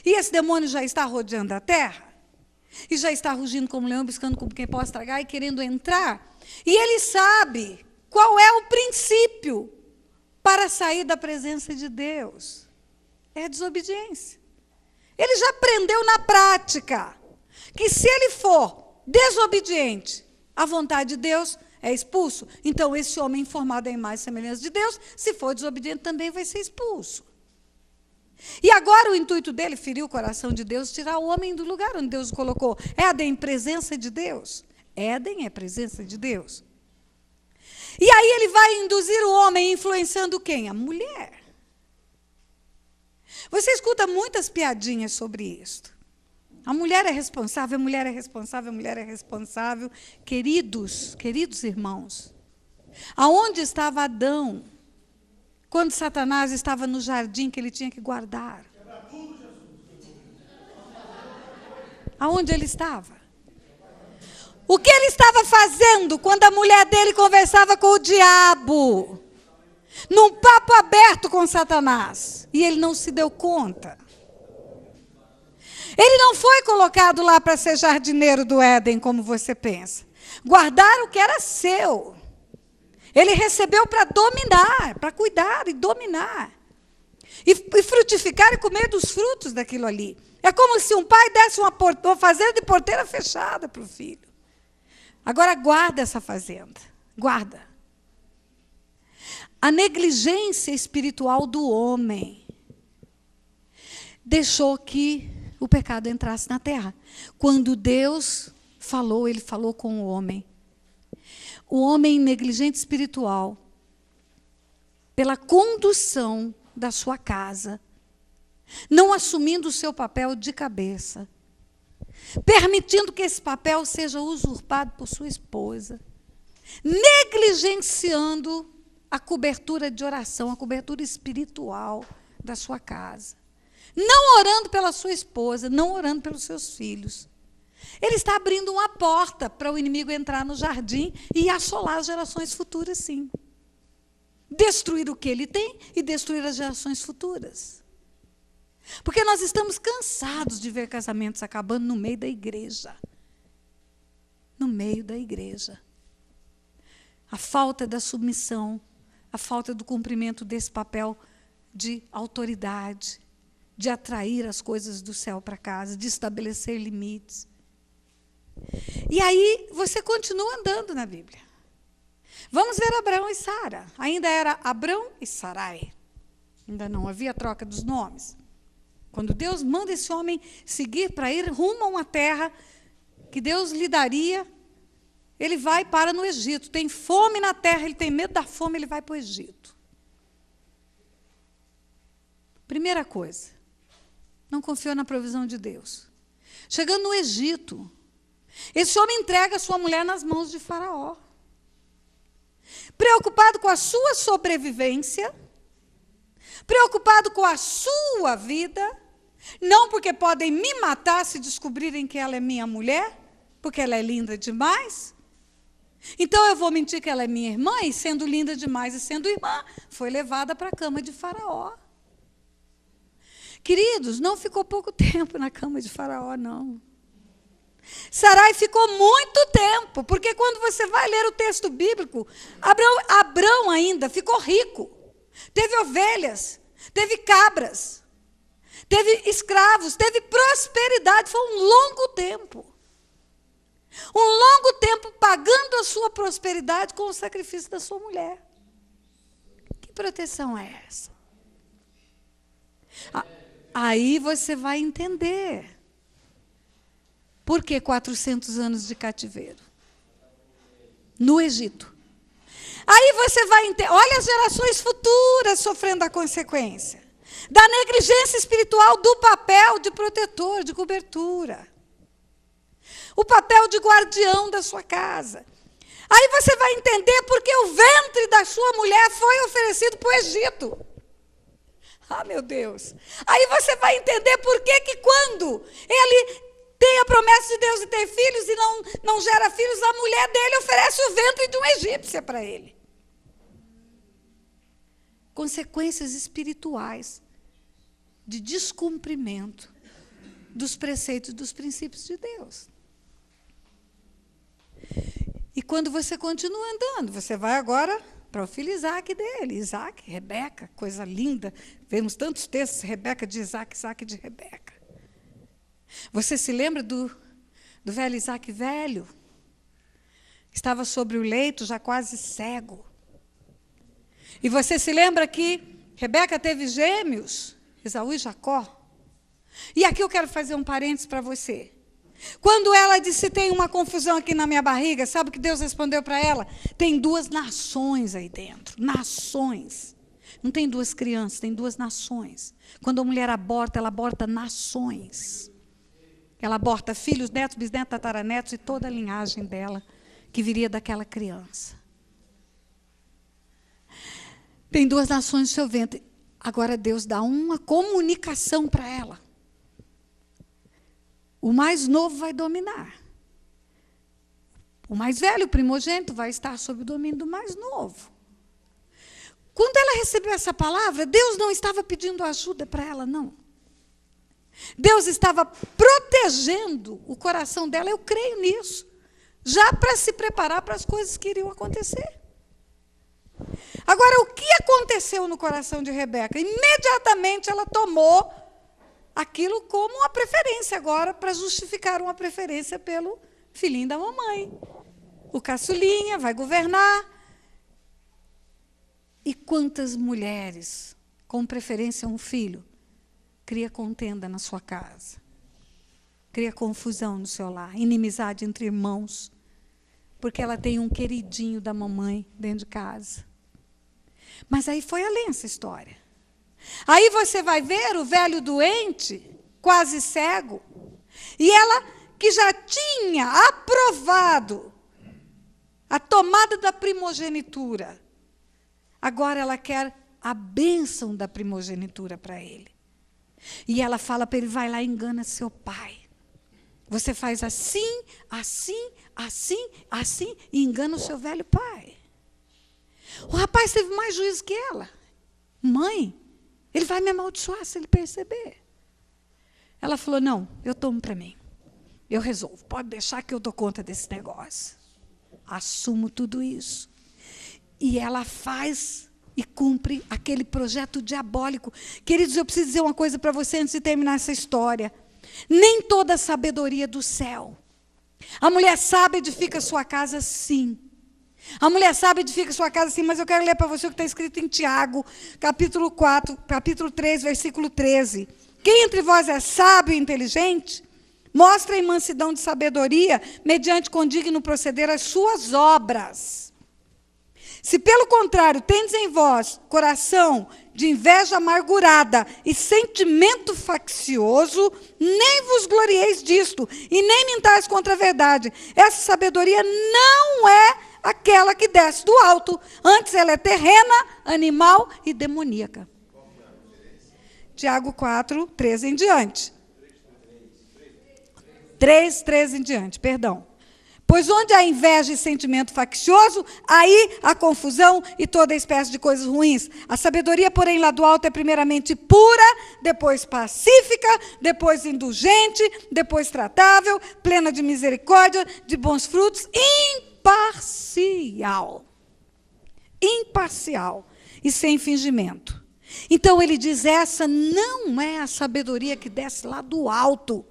E esse demônio já está rodeando a terra. E já está rugindo como leão, buscando como quem possa tragar e querendo entrar. E ele sabe qual é o princípio para sair da presença de Deus. É a desobediência. Ele já aprendeu na prática que se ele for desobediente à vontade de Deus, é expulso. Então, esse homem formado em imagem e semelhança de Deus, se for desobediente, também vai ser expulso. E agora o intuito dele, ferir o coração de Deus, tirar o homem do lugar onde Deus o colocou. Éden, presença de Deus. Éden é presença de Deus. E aí ele vai induzir o homem, influenciando quem? A mulher. Você escuta muitas piadinhas sobre isso. A mulher é responsável, a mulher é responsável, a mulher é responsável. Queridos irmãos, aonde estava Adão quando Satanás estava no jardim que ele tinha que guardar? Aonde ele estava? O que ele estava fazendo quando a mulher dele conversava com o diabo? Num papo aberto com Satanás. E ele não se deu conta. Ele não foi colocado lá para ser jardineiro do Éden, como você pensa. Guardar o que era seu. Ele recebeu para dominar, para cuidar e dominar. E frutificar e comer dos frutos daquilo ali. É como se um pai desse uma fazenda de porteira fechada para o filho. Agora guarda essa fazenda. Guarda. A negligência espiritual do homem deixou que o pecado entrasse na terra. Quando Deus falou, ele falou com o homem. O homem negligente espiritual, pela condução da sua casa, não assumindo o seu papel de cabeça, permitindo que esse papel seja usurpado por sua esposa, negligenciando a cobertura de oração, a cobertura espiritual da sua casa. Não orando pela sua esposa, não orando pelos seus filhos. Ele está abrindo uma porta para o inimigo entrar no jardim e assolar as gerações futuras, sim. Destruir o que ele tem e destruir as gerações futuras. Porque nós estamos cansados de ver casamentos acabando no meio da igreja. No meio da igreja. A falta da submissão, a falta do cumprimento desse papel de autoridade, de atrair as coisas do céu para casa, de estabelecer limites. E aí você continua andando na Bíblia. Vamos ver Abraão e Sara. Ainda era Abrão e Sarai. Ainda não havia troca dos nomes. Quando Deus manda esse homem seguir para ir rumo a uma terra que Deus lhe daria, ele vai e para no Egito. Tem fome na terra, ele tem medo da fome, ele vai para o Egito. Primeira coisa, não confiou na provisão de Deus. Chegando no Egito, esse homem entrega a sua mulher nas mãos de Faraó. Preocupado com a sua sobrevivência, preocupado com a sua vida, não porque podem me matar se descobrirem que ela é minha mulher, porque ela é linda demais. Então eu vou mentir que ela é minha irmã, e sendo linda demais e sendo irmã, foi levada para a cama de Faraó. Queridos, não ficou pouco tempo na cama de Faraó, não. Sarai ficou muito tempo, porque quando você vai ler o texto bíblico, Abrão ainda ficou rico. Teve ovelhas, teve cabras, teve escravos, teve prosperidade. Foi um longo tempo. Um longo tempo pagando a sua prosperidade com o sacrifício da sua mulher. Que proteção é essa? Aí você vai entender por que 400 anos de cativeiro no Egito. Aí você vai entender, olha as gerações futuras sofrendo a consequência da negligência espiritual do papel de protetor, de cobertura. O papel de guardião da sua casa. Aí você vai entender porque o ventre da sua mulher foi oferecido para o Egito. Ah, meu Deus. Aí você vai entender por que quando ele tem a promessa de Deus de ter filhos e não gera filhos, a mulher dele oferece o ventre de uma egípcia para ele. Consequências espirituais de descumprimento dos preceitos e dos princípios de Deus. E quando você continua andando, você vai agora para o filho Isaac dele. Isaac, Rebeca, coisa linda. Vemos tantos textos, Rebeca de Isaac, Isaac de Rebeca. Você se lembra do velho Isaac velho? Estava sobre o leito, já quase cego. E você se lembra que Rebeca teve gêmeos, Esaú e Jacó? E aqui eu quero fazer um parênteses para você. Quando ela disse, tem uma confusão aqui na minha barriga, sabe o que Deus respondeu para ela? Tem 2 nações aí dentro, nações. Não tem 2 crianças, tem 2 nações. Quando a mulher aborta, ela aborta nações. Ela aborta filhos, netos, bisnetos, tataranetos e toda a linhagem dela, que viria daquela criança. Tem 2 nações no seu ventre. Agora Deus dá uma comunicação para ela. O mais novo vai dominar. O mais velho, o primogênito, vai estar sob o domínio do mais novo. Quando ela recebeu essa palavra, Deus não estava pedindo ajuda para ela, não. Deus estava protegendo o coração dela, eu creio nisso, já para se preparar para as coisas que iriam acontecer. Agora, o que aconteceu no coração de Rebeca? Imediatamente ela tomou aquilo como uma preferência agora, para justificar uma preferência pelo filhinho da mamãe. O caçulinha vai governar. E quantas mulheres, com preferência a um filho, cria contenda na sua casa, cria confusão no seu lar, inimizade entre irmãos, porque ela tem um queridinho da mamãe dentro de casa. Mas aí foi além essa história. Aí você vai ver o velho doente, quase cego, e ela que já tinha aprovado a tomada da primogenitura, agora ela quer a bênção da primogenitura para ele. E ela fala para ele, vai lá e engana seu pai. Você faz assim, assim, assim, assim, e engana o seu velho pai. O rapaz teve mais juízo que ela. Mãe, ele vai me amaldiçoar se ele perceber. Ela falou, não, eu tomo para mim. Eu resolvo, pode deixar que eu dou conta desse negócio. Assumo tudo isso. E ela faz e cumpre aquele projeto diabólico. Queridos, eu preciso dizer uma coisa para você antes de terminar essa história. Nem toda a sabedoria do céu. A mulher sábia edifica sua casa, sim. A mulher sábia edifica sua casa, sim, mas eu quero ler para você o que está escrito em Tiago, capítulo 3, versículo 13. Quem entre vós é sábio e inteligente, mostra em mansidão de sabedoria, mediante condigno proceder as suas obras. Se, pelo contrário, tendes em vós coração de inveja amargurada e sentimento faccioso, nem vos glorieis disto, e nem mintais contra a verdade. Essa sabedoria não é aquela que desce do alto, antes ela é terrena, animal e demoníaca. Tiago 4, 13 em diante. 3, 13 em diante, perdão. Pois onde há inveja e sentimento faccioso, aí há confusão e toda espécie de coisas ruins. A sabedoria, porém, lá do alto é primeiramente pura, depois pacífica, depois indulgente, depois tratável, plena de misericórdia, de bons frutos, imparcial. Imparcial e sem fingimento. Então ele diz, essa não é a sabedoria que desce lá do alto.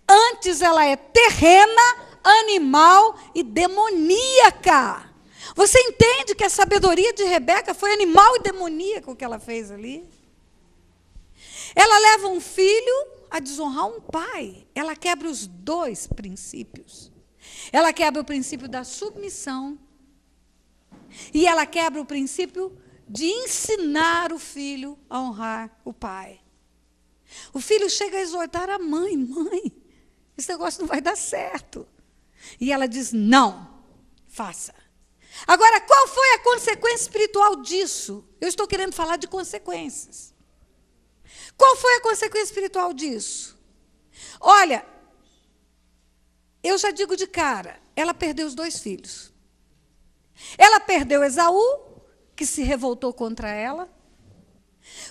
Antes ela é terrena, animal e demoníaca. Você entende que a sabedoria de Rebeca foi animal e demoníaca o que ela fez ali? Ela leva um filho a desonrar um pai. Ela quebra os dois princípios. Ela quebra o princípio da submissão e ela quebra o princípio de ensinar o filho a honrar o pai. O filho chega a exortar a mãe, mãe, esse negócio não vai dar certo. E ela diz, não, faça. Agora, qual foi a consequência espiritual disso? Eu estou querendo falar de consequências. Qual foi a consequência espiritual disso? Olha, eu já digo de cara, ela perdeu os dois filhos. Ela perdeu Esaú, que se revoltou contra ela,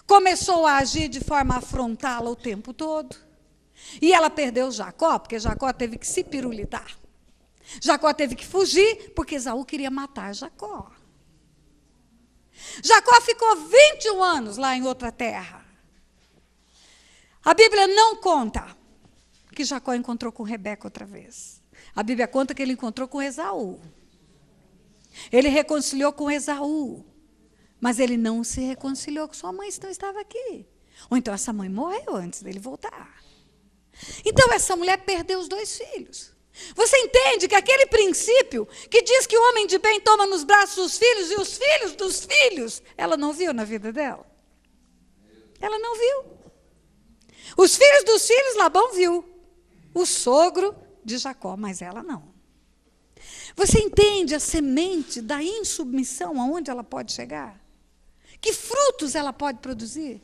começou a agir de forma a afrontá-la o tempo todo, e ela perdeu Jacó, porque Jacó teve que se pirulitar. Jacó teve que fugir, porque Esaú queria matar Jacó. Jacó ficou 21 anos lá em outra terra. A Bíblia não conta que Jacó encontrou com Rebeca outra vez. A Bíblia conta que ele encontrou com Esaú. Ele reconciliou com Esaú. Mas ele não se reconciliou com sua mãe, senão estava aqui. Ou então essa mãe morreu antes dele voltar. Então essa mulher perdeu os dois filhos. Você entende que aquele princípio que diz que o homem de bem toma nos braços os filhos e os filhos dos filhos, ela não viu na vida dela? Ela não viu. Os filhos dos filhos, Labão viu. O sogro de Jacó, mas ela não. Você entende a semente da insubmissão, aonde ela pode chegar? Que frutos ela pode produzir?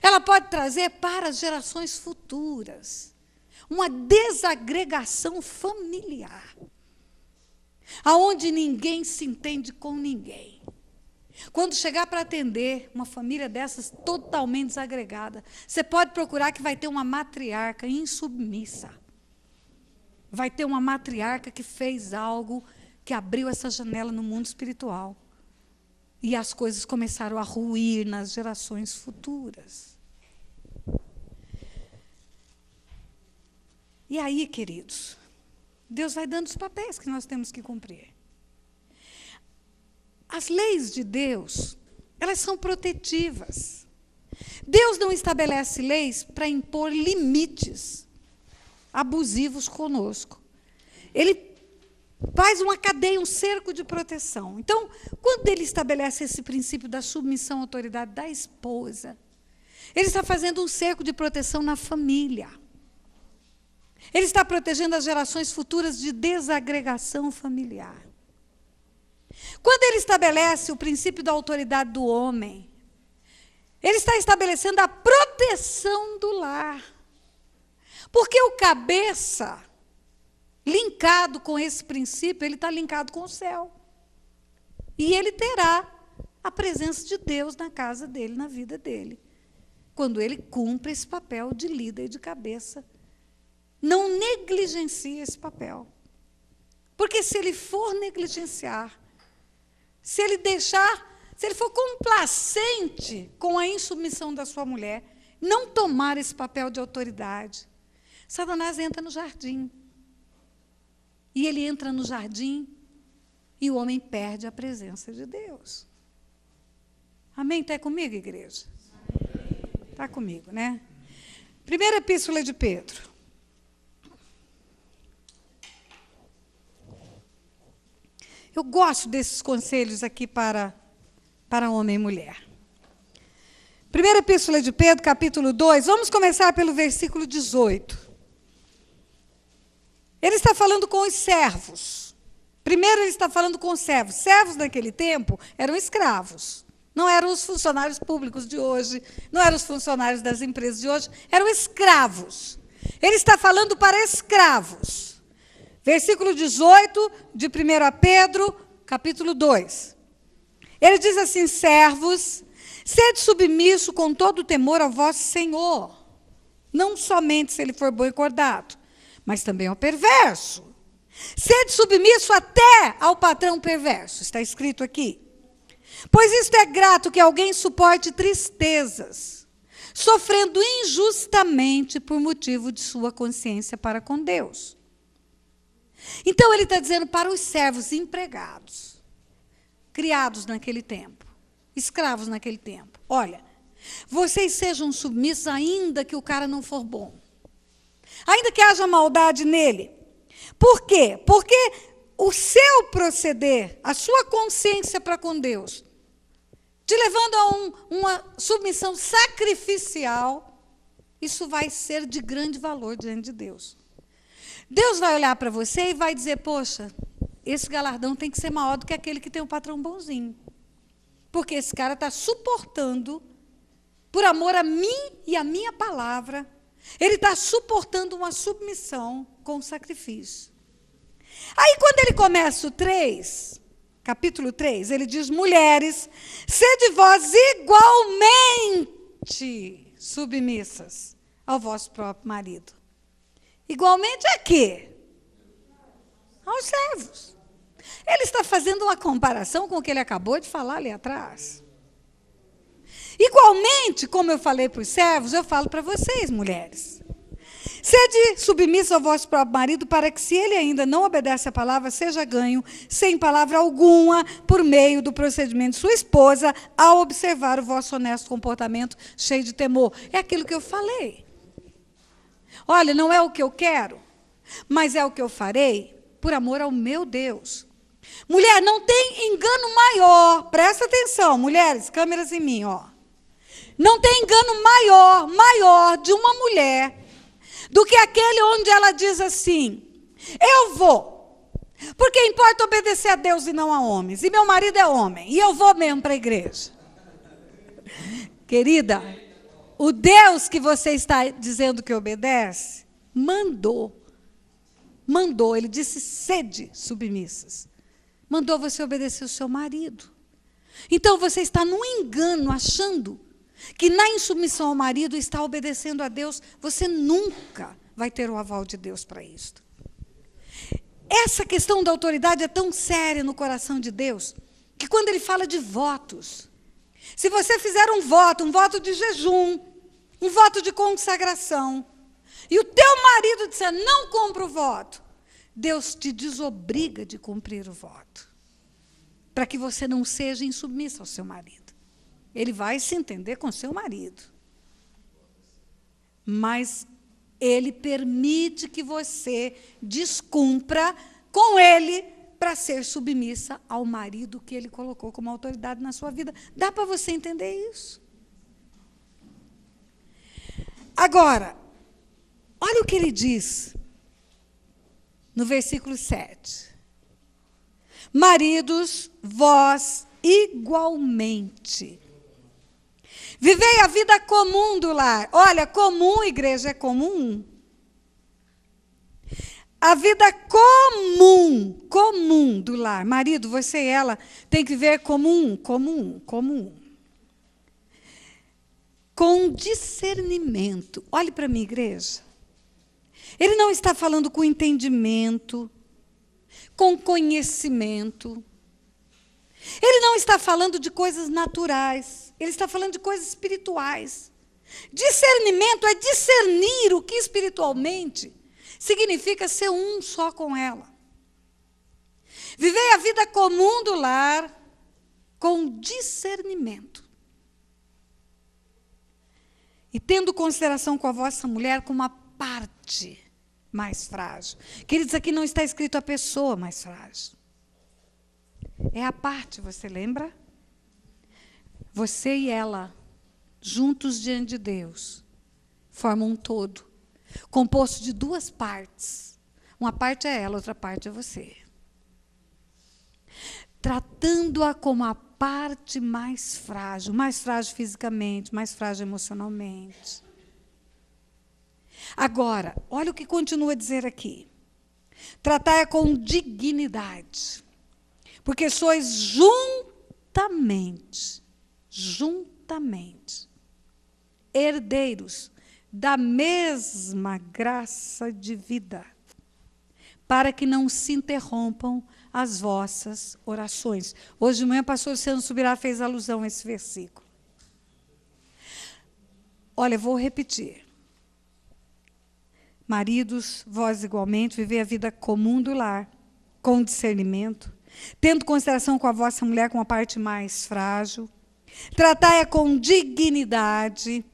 Ela pode trazer para as gerações futuras uma desagregação familiar, aonde ninguém se entende com ninguém. Quando chegar para atender uma família dessas totalmente desagregada, você pode procurar que vai ter uma matriarca insubmissa. Vai ter uma matriarca que fez algo que abriu essa janela no mundo espiritual. E as coisas começaram a ruir nas gerações futuras. E aí, queridos, Deus vai dando os papéis que nós temos que cumprir. As leis de Deus, elas são protetivas. Deus não estabelece leis para impor limites abusivos conosco. Ele faz uma cadeia, um cerco de proteção. Então, quando ele estabelece esse princípio da submissão à autoridade da esposa, ele está fazendo um cerco de proteção na família. Ele está protegendo as gerações futuras de desagregação familiar. Quando ele estabelece o princípio da autoridade do homem, ele está estabelecendo a proteção do lar. Porque o cabeça, linkado com esse princípio, ele está linkado com o céu. E ele terá a presença de Deus na casa dele, na vida dele. Quando ele cumpre esse papel de líder e de cabeça. Não negligencie esse papel. Porque se ele for negligenciar, se ele for complacente com a insubmissão da sua mulher, não tomar esse papel de autoridade, Satanás entra no jardim. E ele entra no jardim e o homem perde a presença de Deus. Amém? Está comigo, igreja? Está comigo, né? Primeira epístola de Pedro. Eu gosto desses conselhos aqui para homem e mulher. Primeira epístola de Pedro, capítulo 2, vamos começar pelo versículo 18. Ele está falando com os servos. Primeiro ele está falando com os servos. Servos naquele tempo eram escravos. Não eram os funcionários públicos de hoje, não eram os funcionários das empresas de hoje, eram escravos. Ele está falando para escravos. Versículo 18 de 1 Pedro, capítulo 2. Ele diz assim: servos, sede submisso com todo temor ao vosso Senhor, não somente se ele for bom e acordado, mas também ao perverso. Sede submisso até ao patrão perverso, está escrito aqui. Pois isto é grato que alguém suporte tristezas, sofrendo injustamente por motivo de sua consciência para com Deus. Então ele está dizendo para os servos empregados, criados naquele tempo, escravos naquele tempo: olha, vocês sejam submissos ainda que o cara não for bom, ainda que haja maldade nele. Por quê? Porque o seu proceder, a sua consciência para com Deus, te levando a uma submissão sacrificial, isso vai ser de grande valor diante de Deus. Deus vai olhar para você e vai dizer: poxa, esse galardão tem que ser maior do que aquele que tem um patrão bonzinho. Porque esse cara está suportando, por amor a mim e a minha palavra, ele está suportando uma submissão com sacrifício. Aí, quando ele começa o 3, capítulo 3, ele diz: mulheres, sede vós igualmente submissas ao vosso próprio marido. Igualmente a quê? Aos servos. Ele está fazendo uma comparação com o que ele acabou de falar ali atrás. Igualmente, como eu falei para os servos, eu falo para vocês, mulheres. Sede submissos ao vosso próprio marido, para que, se ele ainda não obedece à palavra, seja ganho, sem palavra alguma, por meio do procedimento de sua esposa, ao observar o vosso honesto comportamento cheio de temor. É aquilo que eu falei. Olha, não é o que eu quero, mas é o que eu farei por amor ao meu Deus. Mulher, não tem engano maior, presta atenção, mulheres, câmeras em mim, ó. Não tem engano maior de uma mulher do que aquele onde ela diz assim: eu vou, porque importa obedecer a Deus e não a homens, e meu marido é homem, e eu vou mesmo para a igreja. Querida, o Deus que você está dizendo que obedece, mandou, ele disse: sede submissas. Mandou você obedecer o seu marido. Então você está num engano, achando que na insubmissão ao marido está obedecendo a Deus. Você nunca vai ter o aval de Deus para isto. Essa questão da autoridade é tão séria no coração de Deus, que quando ele fala de votos, se você fizer um voto de jejum, um voto de consagração, e o teu marido disser: não cumpra o voto, Deus te desobriga de cumprir o voto, para que você não seja insubmissa ao seu marido. Ele vai se entender com seu marido, mas ele permite que você descumpra com ele para ser submissa ao marido que ele colocou como autoridade na sua vida. Dá para você entender isso? Agora, olha o que ele diz no versículo 7. Maridos, vós igualmente vivei a vida comum do lar. Olha, comum, igreja, é comum. A vida comum do lar. Marido, você e ela tem que viver comum. Com discernimento. Olhe para mim, igreja. Ele não está falando com entendimento, com conhecimento. Ele não está falando de coisas naturais. Ele está falando de coisas espirituais. Discernimento é discernir o que espiritualmente significa ser um só com ela. Vivei a vida comum do lar com discernimento. E tendo consideração com a vossa mulher como uma parte mais frágil. Queridos, aqui não está escrito a pessoa mais frágil. É a parte, você lembra? Você e ela, juntos diante de Deus, formam um todo, composto de duas partes. Uma parte é ela, outra parte é você. Tratando-a como a parte mais frágil fisicamente, mais frágil emocionalmente. Agora, olha o que continua a dizer aqui. Tratai-a com dignidade, porque sois juntamente, herdeiros da mesma graça de vida, para que não se interrompam as vossas orações. Hoje de manhã, o pastor Luciano Subirá fez alusão a esse versículo. Olha, vou repetir. Maridos, vós igualmente, vivei a vida comum do lar, com discernimento, tendo consideração com a vossa mulher como a parte mais frágil. Tratai-a com dignidade,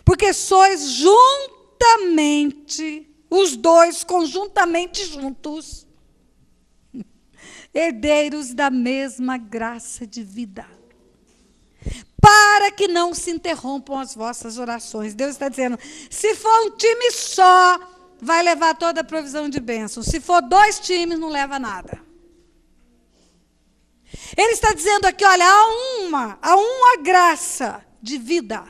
porque sois juntamente, os dois conjuntamente juntos, herdeiros da mesma graça de vida, para que não se interrompam as vossas orações. Deus está dizendo, se for um time só, vai levar toda a provisão de bênção. Se for 2 times, não leva nada. Ele está dizendo aqui, olha, há uma graça de vida.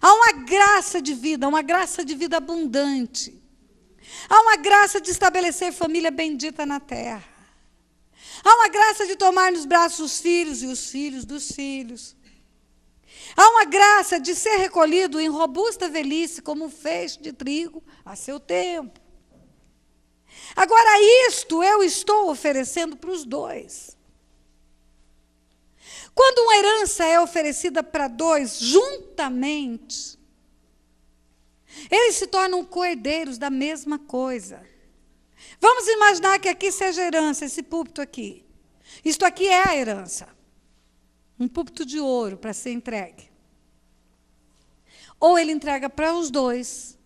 Há uma graça de vida, uma graça de vida abundante. Há uma graça de estabelecer família bendita na terra. Há uma graça de tomar nos braços os filhos e os filhos dos filhos. Há uma graça de ser recolhido em robusta velhice, como um feixe de trigo a seu tempo. Agora, isto eu estou oferecendo para os dois. Quando uma herança é oferecida para 2 juntamente, eles se tornam co-herdeiros da mesma coisa. Vamos imaginar que aqui seja herança, esse púlpito aqui. Isto aqui é a herança. Um púlpito de ouro para ser entregue. Ou ele entrega para os 2,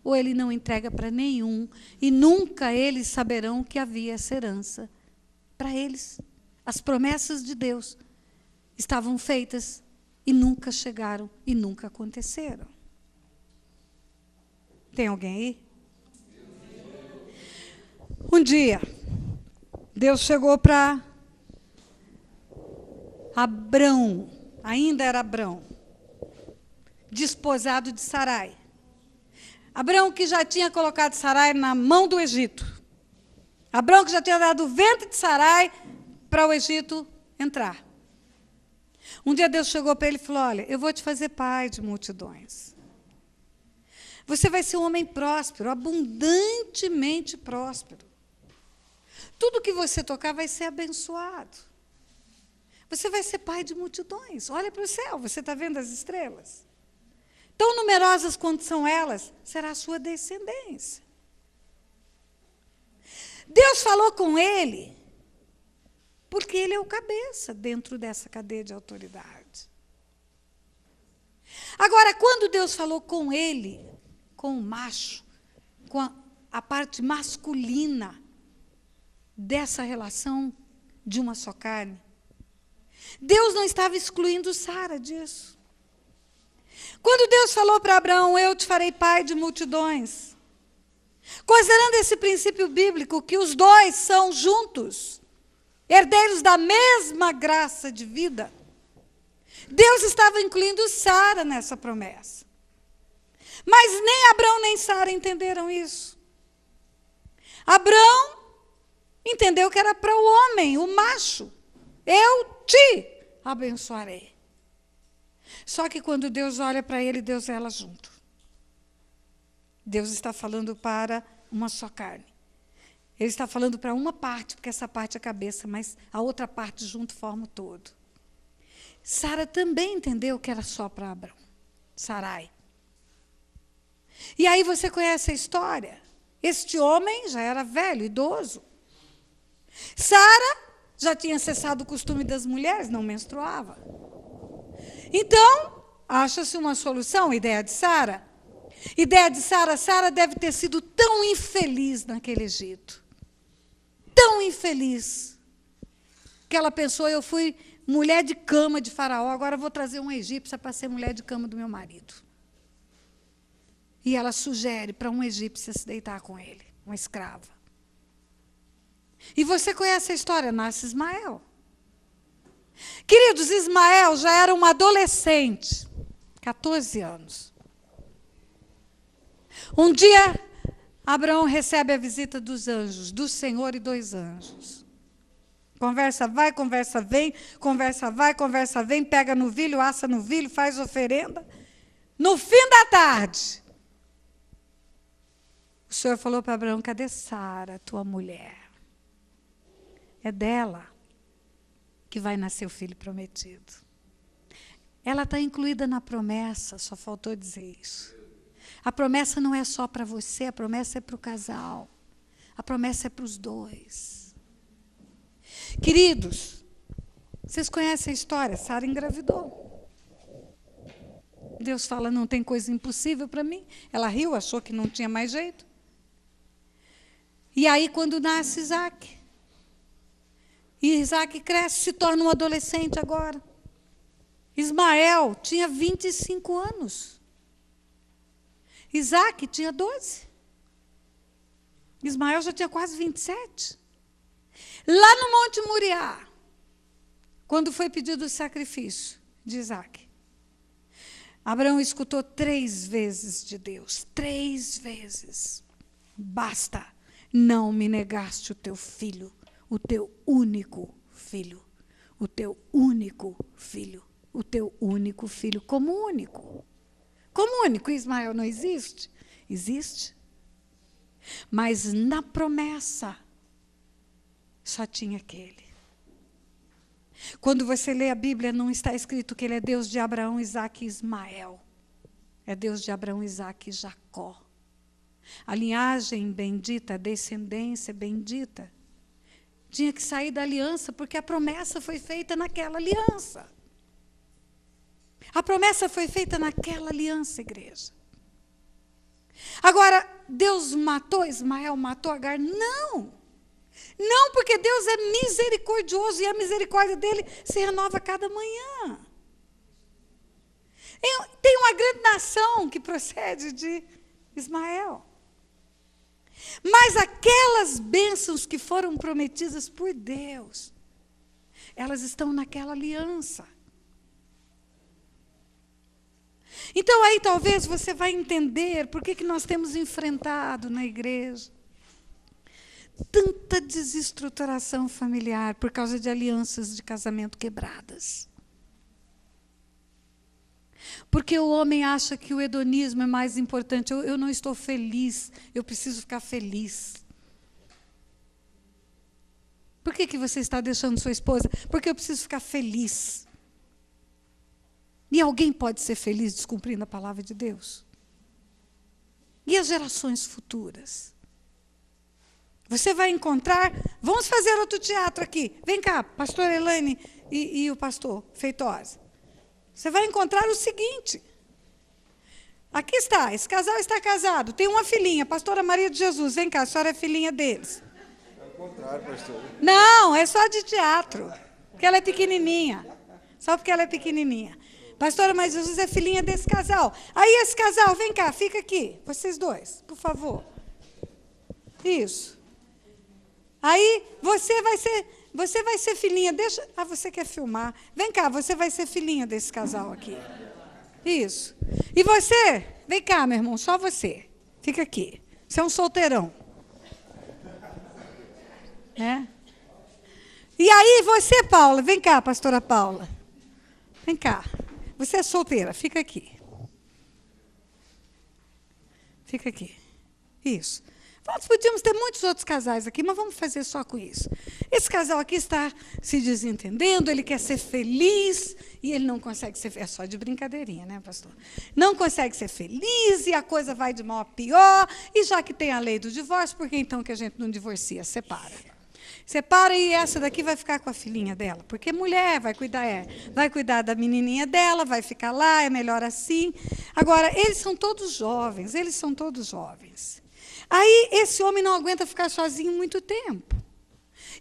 ou ele não entrega para nenhum, e nunca eles saberão que havia essa herança para eles. As promessas de Deus estavam feitas e nunca chegaram e nunca aconteceram. Tem alguém aí? Um dia, Deus chegou para Abrão, ainda era Abrão, desposado de Sarai. Abrão que já tinha colocado Sarai na mão do Egito. Abrão que já tinha dado o ventre de Sarai para o Egito entrar. Um dia Deus chegou para ele e falou, olha, eu vou te fazer pai de multidões. Você vai ser um homem próspero, abundantemente próspero. Tudo que você tocar vai ser abençoado. Você vai ser pai de multidões. Olha para o céu, você está vendo as estrelas? Tão numerosas quanto são elas, será a sua descendência. Deus falou com ele, porque ele é o cabeça dentro dessa cadeia de autoridade. Agora, quando Deus falou com ele, com o macho, com a parte masculina dessa relação de uma só carne, Deus não estava excluindo Sara disso. Quando Deus falou para Abraão, eu te farei pai de multidões, considerando esse princípio bíblico, que os 2 são juntos, herdeiros da mesma graça de vida, Deus estava incluindo Sara nessa promessa. Mas nem Abrão nem Sara entenderam isso. Abrão entendeu que era para o homem, o macho. Eu te abençoarei. Só que quando Deus olha para ele, Deus e ela junto. Deus está falando para uma só carne. Ele está falando para uma parte, porque essa parte é a cabeça, mas a outra parte junto forma o todo. Sara também entendeu que era só para Abrão. Sarai. E aí você conhece a história. Este homem já era velho, idoso. Sara já tinha cessado o costume das mulheres, não menstruava. Então, acha-se uma solução, ideia de Sara. Ideia de Sara, Sara deve ter sido tão infeliz naquele Egito. Tão infeliz. Que ela pensou, eu fui mulher de cama de Faraó, agora vou trazer uma egípcia para ser mulher de cama do meu marido. E ela sugere para uma egípcia se deitar com ele, uma escrava. E você conhece a história, nasce Ismael. Queridos, Ismael já era um adolescente, 14 anos. Um dia, Abraão recebe a visita dos anjos, do Senhor e 2 anjos. Conversa vai, conversa vem, conversa vai, conversa vem, pega novilho, assa novilho, faz oferenda. No fim da tarde, o Senhor falou para Abraão: cadê Sara, tua mulher? É dela que vai nascer o filho prometido. Ela está incluída na promessa, só faltou dizer isso. A promessa não é só para você, a promessa é para o casal. A promessa é para os 2. Queridos, vocês conhecem a história? Sara engravidou. Deus fala: não tem coisa impossível para mim. Ela riu, achou que não tinha mais jeito. E aí, quando nasce Isaac, e Isaac cresce, se torna um adolescente agora. Ismael tinha 25 anos. Isaac tinha 12. Ismael já tinha quase 27. Lá no Monte Moriá, quando foi pedido o sacrifício de Isaac, Abraão escutou 3 vezes de Deus. 3 vezes. Basta, não me negaste o teu filho, o teu único filho, o teu único filho, o teu único filho, como único. Como único, Ismael não existe? Existe. Mas na promessa, só tinha aquele. Quando você lê a Bíblia, não está escrito que ele é Deus de Abraão, Isaque e Ismael. É Deus de Abraão, Isaque e Jacó. A linhagem bendita, a descendência bendita, tinha que sair da aliança, porque a promessa foi feita naquela aliança. A promessa foi feita naquela aliança, igreja. Agora, Deus matou Ismael, matou Agar? Não. Não, porque Deus é misericordioso e a misericórdia dele se renova a cada manhã. Tem uma grande nação que procede de Ismael. Mas aquelas bênçãos que foram prometidas por Deus, elas estão naquela aliança. Então aí talvez você vai entender por que nós temos enfrentado na igreja tanta desestruturação familiar por causa de alianças de casamento quebradas. Porque o homem acha que o hedonismo é mais importante. Eu não estou feliz, eu preciso ficar feliz. Por que você está deixando sua esposa? Porque eu preciso ficar feliz. E alguém pode ser feliz descumprindo a palavra de Deus? E as gerações futuras? Você vai encontrar... Vamos fazer outro teatro aqui. Vem cá, pastor Elaine e o pastor Feitosa. Você vai encontrar o seguinte. Aqui está, esse casal está casado. Tem uma filhinha, pastora Maria de Jesus. Vem cá, a senhora é filhinha deles. É o contrário, pastor. Não, é só de teatro. Porque ela é pequenininha. Só porque ela é pequenininha. Pastora Maria de Jesus é filhinha desse casal. Aí esse casal, vem cá, fica aqui. Vocês 2, por favor. Isso. Aí você vai ser filhinha, deixa... Ah, você quer filmar. Vem cá, você vai ser filhinha desse casal aqui. Isso. E você, vem cá, meu irmão, só você. Fica aqui. Você é um solteirão. É? E aí você, Paula, vem cá, pastora Paula. Vem cá. Você é solteira, fica aqui. Fica aqui. Isso. Nós podíamos ter muitos outros casais aqui, mas vamos fazer só com isso. Esse casal aqui está se desentendendo, ele quer ser feliz e ele não consegue ser feliz. É só de brincadeirinha, né, pastor? Não consegue ser feliz e a coisa vai de mal a pior. E já que tem a lei do divórcio, por que então que a gente não divorcia? Separa. Separa e essa daqui vai ficar com a filhinha dela. Porque mulher vai cuidar da menininha dela, vai ficar lá, é melhor assim. Agora, eles são todos jovens. Aí, esse homem não aguenta ficar sozinho muito tempo.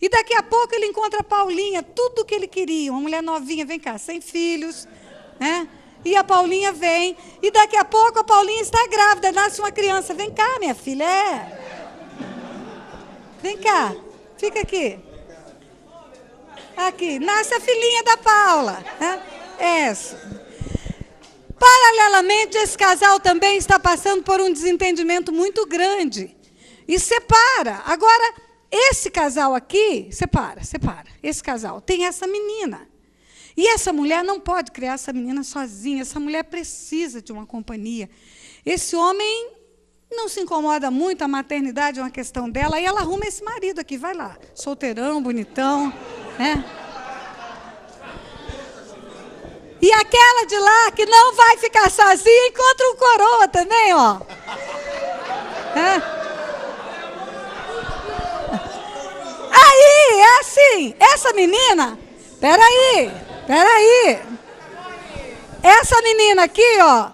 E daqui a pouco ele encontra a Paulinha, tudo o que ele queria. Uma mulher novinha, vem cá, sem filhos. Né? E a Paulinha vem. E daqui a pouco a Paulinha está grávida, nasce uma criança. Vem cá, minha filha. Vem cá, fica aqui. Aqui, nasce a filhinha da Paula. Né? Essa. Paralelamente, esse casal também está passando por um desentendimento muito grande. e separa. Agora, esse casal aqui, separa. Esse casal tem essa menina. E essa mulher não pode criar essa menina sozinha. Essa mulher precisa de uma companhia. Esse homem não se incomoda muito, a maternidade é uma questão dela. Aí ela arruma esse marido aqui, vai lá. Solteirão, bonitão, né? E aquela de lá, que não vai ficar sozinha, encontra um coroa também, ó. Aí, é assim, essa menina, peraí. Essa menina aqui, ó,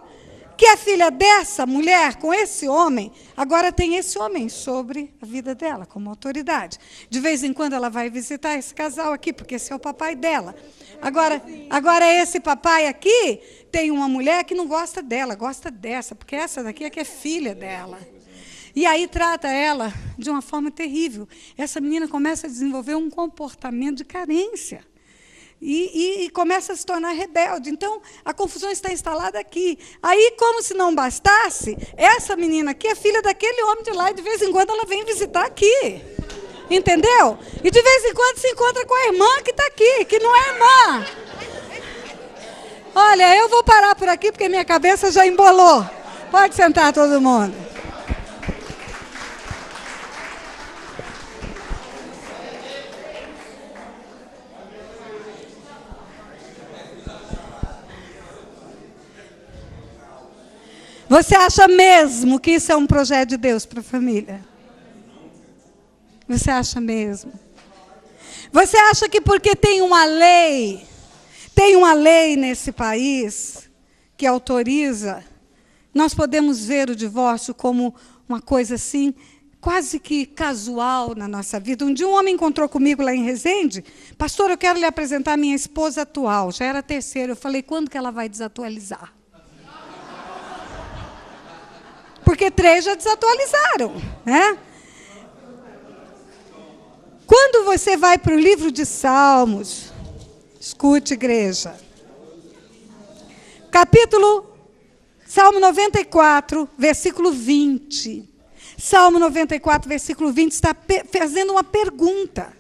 que é filha dessa mulher com esse homem, agora tem esse homem sobre a vida dela, como autoridade. De vez em quando ela vai visitar esse casal aqui, porque esse é o papai dela. Agora esse papai aqui tem uma mulher que não gosta dela, gosta dessa, porque essa daqui é que é filha dela. E aí trata ela de uma forma terrível. Essa menina começa a desenvolver um comportamento de carência. E começa a se tornar rebelde. Então, a confusão está instalada aqui. Aí, como se não bastasse, essa menina aqui é filha daquele homem de lá, e de vez em quando ela vem visitar aqui. Entendeu? E de vez em quando se encontra com a irmã que está aqui, que não é irmã. Olha, eu vou parar por aqui, porque minha cabeça já embolou. Pode sentar todo mundo. Você acha mesmo que isso é um projeto de Deus para a família? Você acha mesmo? Você acha que porque tem uma lei nesse país que autoriza, nós podemos ver o divórcio como uma coisa assim, quase que casual na nossa vida? Um dia um homem encontrou comigo lá em Resende, pastor, eu quero lhe apresentar a minha esposa atual, já era a terceira. Eu falei, quando que ela vai desatualizar? Porque 3 já desatualizaram, né? Quando você vai para o livro de Salmos, escute, igreja, Salmo 94, versículo 20. Salmo 94, versículo 20, está fazendo uma pergunta.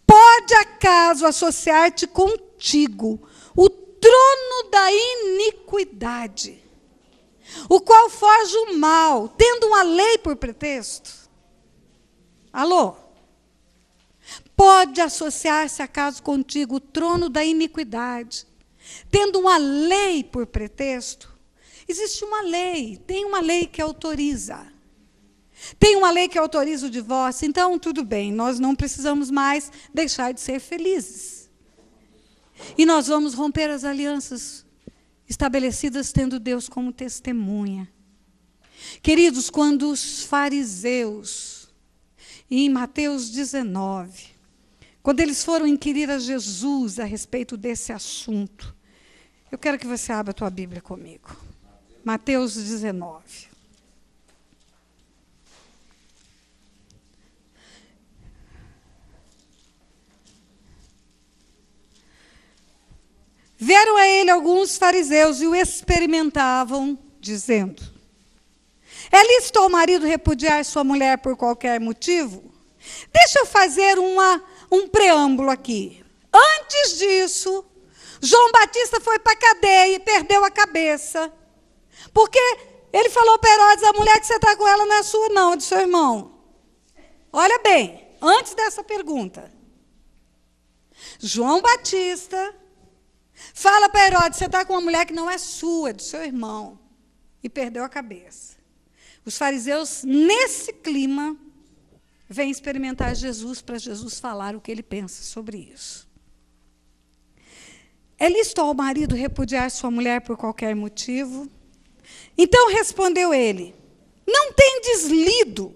Pode acaso associar-te contigo o trono da iniquidade, o qual foge o mal, tendo uma lei por pretexto? Alô? Pode associar-se acaso contigo o trono da iniquidade, tendo uma lei por pretexto? Existe uma lei, tem uma lei que autoriza. Tem uma lei que autoriza o divórcio, então tudo bem, nós não precisamos mais deixar de ser felizes. E nós vamos romper as alianças estabelecidas tendo Deus como testemunha. Queridos, quando os fariseus, em Mateus 19, quando eles foram inquirir a Jesus a respeito desse assunto, eu quero que você abra a tua Bíblia comigo. Mateus 19. Vieram a ele alguns fariseus e o experimentavam, dizendo: é lícito ao marido repudiar sua mulher por qualquer motivo? Deixa eu fazer um preâmbulo aqui. Antes disso, João Batista foi para a cadeia e perdeu a cabeça. Porque ele falou para Herodes, a mulher que você está com ela não é sua não, é do seu irmão. Olha bem, antes dessa pergunta. João Batista fala para Herodes, você está com uma mulher que não é sua, é do seu irmão. E perdeu a cabeça. Os fariseus, nesse clima, vêm experimentar Jesus para Jesus falar o que ele pensa sobre isso. É lícito ao marido repudiar sua mulher por qualquer motivo? Então respondeu ele: não tendes lido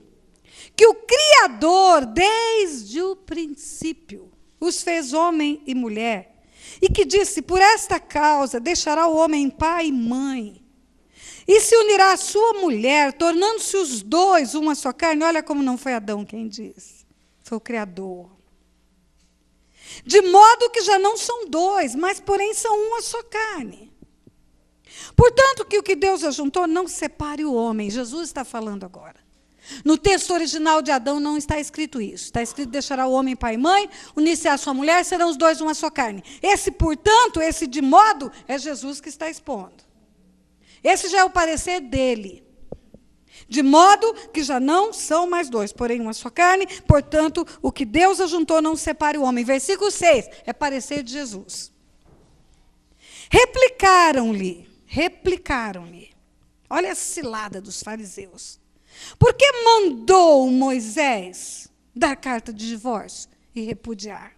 que o Criador, desde o princípio, os fez homem e mulher, e que disse, por esta causa deixará o homem pai e mãe, e se unirá à sua mulher, tornando-se os dois uma só carne? Olha como não foi Adão quem disse, foi o Criador. De modo que já não são dois, mas porém são uma só carne. Portanto, que o que Deus ajuntou, não separe o homem. Jesus está falando agora. No texto original de Adão não está escrito isso. Está escrito: deixará o homem pai e mãe, unir-se à sua mulher, serão os dois uma só carne. Esse, portanto, esse de modo, é Jesus que está expondo. Esse já é o parecer dele. De modo que já não são mais dois, porém uma só carne. Portanto, o que Deus ajuntou não separe o homem. Versículo 6, é parecer de Jesus. Replicaram-lhe. Olha a cilada dos fariseus. Por que mandou Moisés dar carta de divórcio e repudiar?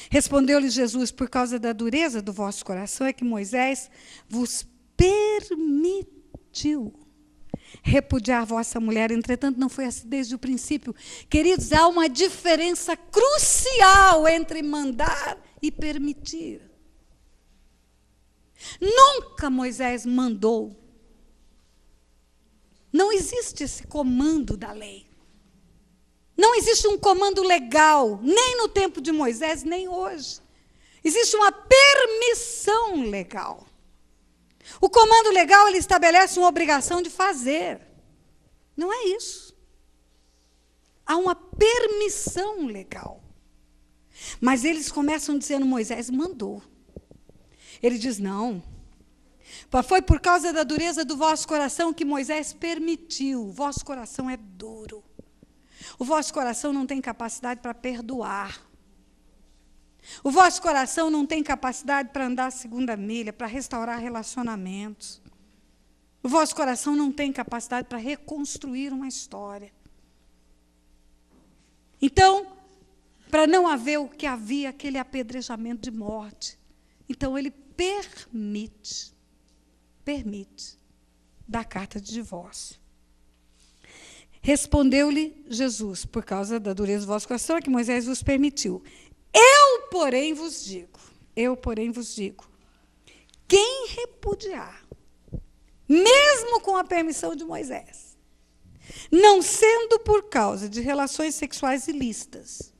Respondeu-lhe Jesus: por causa da dureza do vosso coração é que Moisés vos permitiu repudiar vossa mulher. Entretanto, não foi assim desde o princípio. Queridos, há uma diferença crucial entre mandar e permitir. Nunca Moisés mandou. Não existe esse comando da lei. Não existe um comando legal, nem no tempo de Moisés, nem hoje. Existe uma permissão legal. O comando legal, ele estabelece uma obrigação de fazer. Não é isso. Há uma permissão legal. Mas eles começam dizendo: Moisés mandou. Ele diz: não. Foi por causa da dureza do vosso coração que Moisés permitiu. O vosso coração é duro. O vosso coração não tem capacidade para perdoar. O vosso coração não tem capacidade para andar a segunda milha, para restaurar relacionamentos. O vosso coração não tem capacidade para reconstruir uma história. Então, para não haver o que havia, aquele apedrejamento de morte, então ele permite dar carta de divórcio. Respondeu-lhe Jesus: por causa da dureza do vosso coração é que Moisés vos permitiu. Eu, porém, vos digo, quem repudiar, mesmo com a permissão de Moisés, não sendo por causa de relações sexuais ilícitas,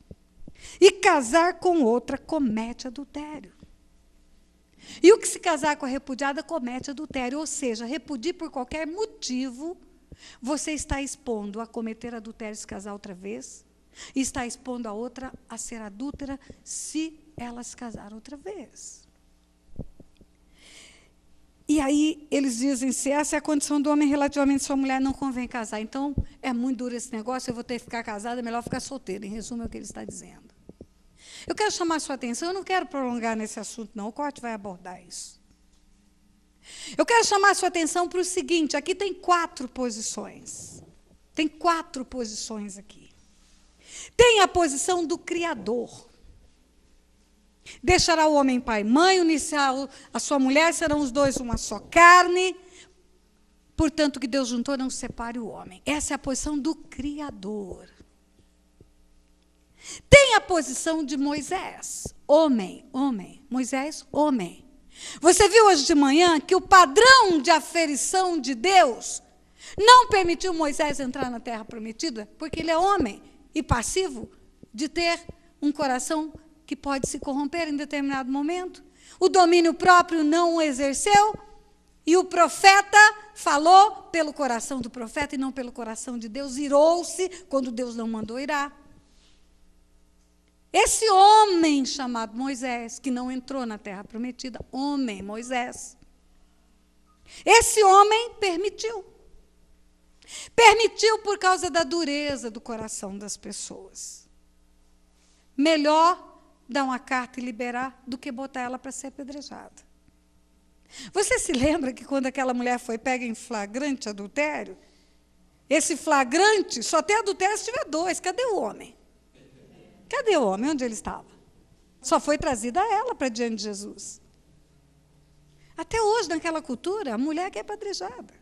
e casar com outra, comete adultério. E o que se casar com a repudiada comete adultério, ou seja, repudie por qualquer motivo, você está expondo a cometer adultério se casar outra vez, e está expondo a outra a ser adúltera se ela se casar outra vez. E aí eles dizem: se essa é a condição do homem relativamente à sua mulher, não convém casar. Então, é muito duro esse negócio, eu vou ter que ficar casada, é melhor ficar solteira. Em resumo, é o que ele está dizendo. Eu quero chamar a sua atenção, eu não quero prolongar nesse assunto, não, o corte vai abordar isso. Eu quero chamar a sua atenção para o seguinte: aqui tem 4 posições. Tem 4 posições aqui. Tem a posição do Criador. Deixará o homem pai e mãe, unir-se a sua mulher, serão os dois uma só carne. Portanto, o que Deus juntou, não separe o homem. Essa é a posição do Criador. Tem a posição de Moisés, homem. Moisés, homem. Você viu hoje de manhã que o padrão de aferição de Deus não permitiu Moisés entrar na terra prometida, porque ele é homem e passivo de ter um coração que pode se corromper em determinado momento. O domínio próprio não o exerceu, e o profeta falou pelo coração do profeta e não pelo coração de Deus. Irou-se quando Deus não mandou irar. Esse homem chamado Moisés, que não entrou na terra prometida, homem, Moisés, esse homem permitiu. Permitiu por causa da dureza do coração das pessoas. Melhor dar uma carta e liberar do que botar ela para ser apedrejada. Você se lembra que quando aquela mulher foi pega em flagrante adultério, esse flagrante só tem adultério se tiver 2. Cadê o homem? Cadê o homem? Onde ele estava? Só foi trazida ela para diante de Jesus. Até hoje, naquela cultura, a mulher que é apedrejada.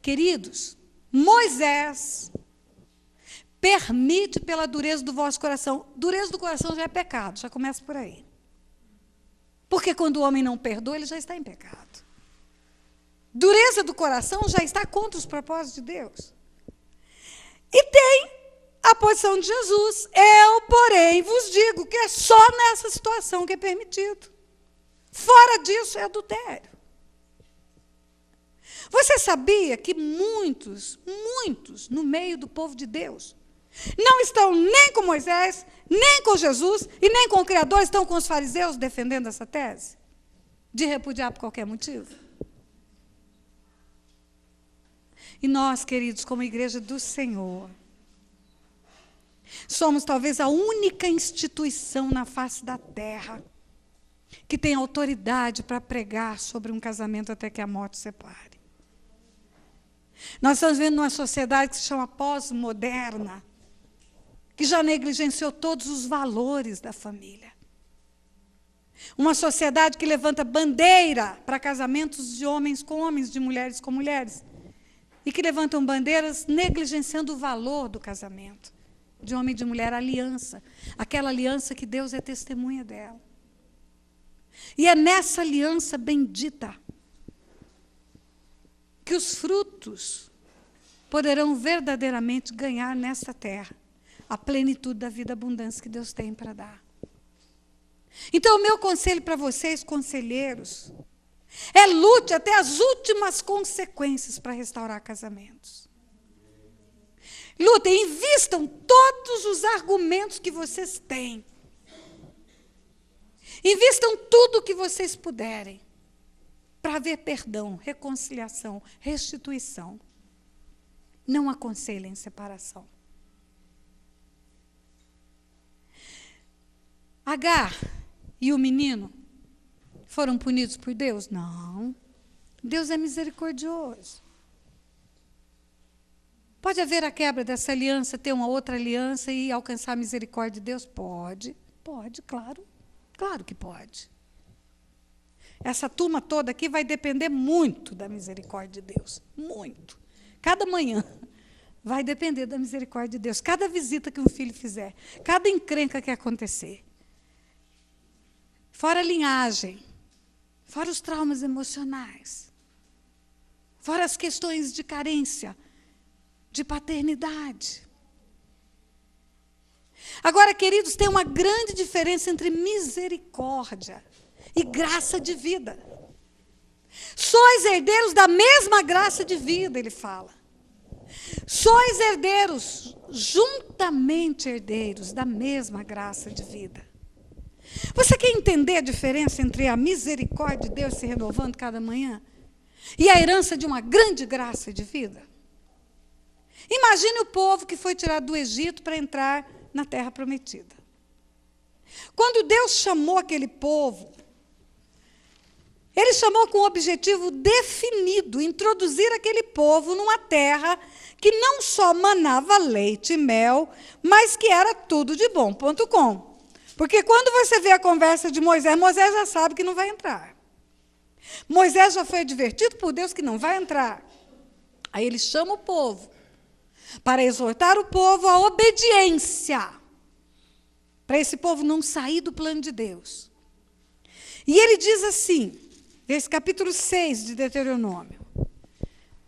Queridos, Moisés permite pela dureza do vosso coração. Dureza do coração já é pecado, já começa por aí. Porque quando o homem não perdoa, ele já está em pecado. Dureza do coração já está contra os propósitos de Deus. E tem a posição de Jesus. Eu, porém, vos digo que é só nessa situação que é permitido. Fora disso é adultério. Você sabia que muitos no meio do povo de Deus não estão nem com Moisés, nem com Jesus e nem com o Criador, estão com os fariseus defendendo essa tese? De repudiar por qualquer motivo? E nós, queridos, como igreja do Senhor, somos talvez a única instituição na face da terra que tem autoridade para pregar sobre um casamento até que a morte separe. Nós estamos vivendo numa sociedade que se chama pós-moderna, que já negligenciou todos os valores da família. Uma sociedade que levanta bandeira para casamentos de homens com homens, de mulheres com mulheres, e que levantam bandeiras negligenciando o valor do casamento, de homem e de mulher, a aliança, aquela aliança que Deus é testemunha dela. E é nessa aliança bendita que os frutos poderão verdadeiramente ganhar nesta terra a plenitude da vida abundante que Deus tem para dar. Então, o meu conselho para vocês, conselheiros, é lute até as últimas consequências para restaurar casamentos. Lutem, invistam todos os argumentos que vocês têm. Invistam tudo o que vocês puderem para haver perdão, reconciliação, restituição. Não aconselhem separação. Agar e o menino foram punidos por Deus? Não. Deus é misericordioso. Pode haver a quebra dessa aliança, ter uma outra aliança e alcançar a misericórdia de Deus? Pode, claro. Claro que pode. Essa turma toda aqui vai depender muito da misericórdia de Deus. Muito. Cada manhã vai depender da misericórdia de Deus. Cada visita que um filho fizer, cada encrenca que acontecer. Fora a linhagem, fora os traumas emocionais, fora as questões de carência, de paternidade. Agora, queridos, tem uma grande diferença entre misericórdia e graça de vida. Sois herdeiros da mesma graça de vida, ele fala. Sois herdeiros, juntamente herdeiros da mesma graça de vida. Você quer entender a diferença entre a misericórdia de Deus se renovando cada manhã e a herança de uma grande graça de vida? Imagine o povo que foi tirado do Egito para entrar na terra prometida. Quando Deus chamou aquele povo, Ele chamou com um objetivo definido, introduzir aquele povo numa terra que não só manava leite e mel, mas que era tudo de bom, .com. Porque quando você vê a conversa de Moisés, Moisés já sabe que não vai entrar. Moisés já foi advertido por Deus que não vai entrar. Aí ele chama o povo para exortar o povo à obediência, para esse povo não sair do plano de Deus. E ele diz assim, esse capítulo 6 de Deuteronômio,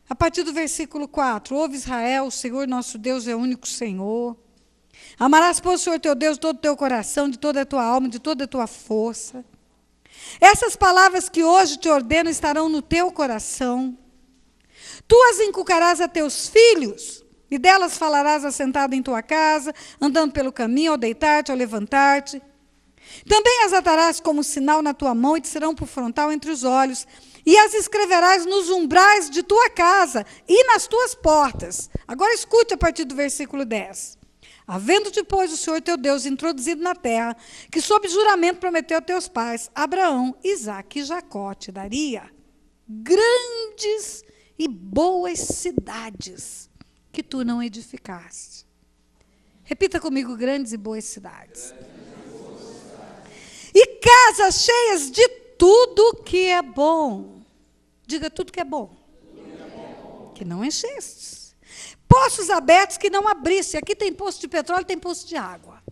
a partir do versículo 4, ouve Israel, o Senhor nosso Deus é o único Senhor. Amarás, pois, o Senhor teu Deus de todo o teu coração, de toda a tua alma, de toda a tua força. Essas palavras que hoje te ordeno estarão no teu coração. Tu as inculcarás a teus filhos, e delas falarás assentado em tua casa, andando pelo caminho, ao deitar-te, ao levantar-te. Também as atarás como sinal na tua mão, e te serão por frontal entre os olhos, e as escreverás nos umbrais de tua casa e nas tuas portas. Agora escute a partir do versículo 10. Havendo-te, pois, o Senhor teu Deus introduzido na terra, que sob juramento prometeu a teus pais, Abraão, Isaque e Jacó, te daria grandes e boas cidades que tu não edificaste. Repita comigo, grandes e boas cidades. E casas cheias de tudo que é bom. Diga tudo que é bom. Que não enchestes. Poços abertos que não abriste. Aqui tem poço de petróleo, tem poço de água.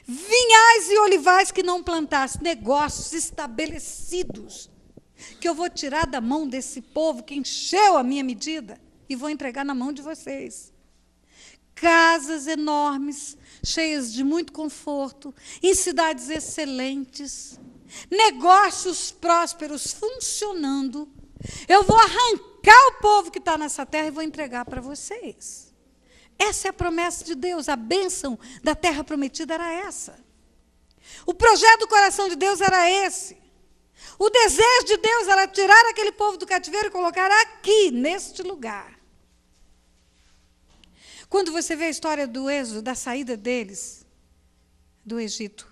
Vinhais e olivais que não plantaste. Negócios estabelecidos que eu vou tirar da mão desse povo que encheu a minha medida e vou entregar na mão de vocês. Casas enormes, cheias de muito conforto, em cidades excelentes, negócios prósperos funcionando Eu vou arrancar o povo que está nessa terra e vou entregar para vocês. Essa é a promessa de Deus. A bênção da terra prometida era essa. O projeto do coração de Deus era esse. O desejo de Deus era tirar aquele povo do cativeiro e colocar aqui, neste lugar. Quando você vê a história do êxodo, da saída deles do Egito,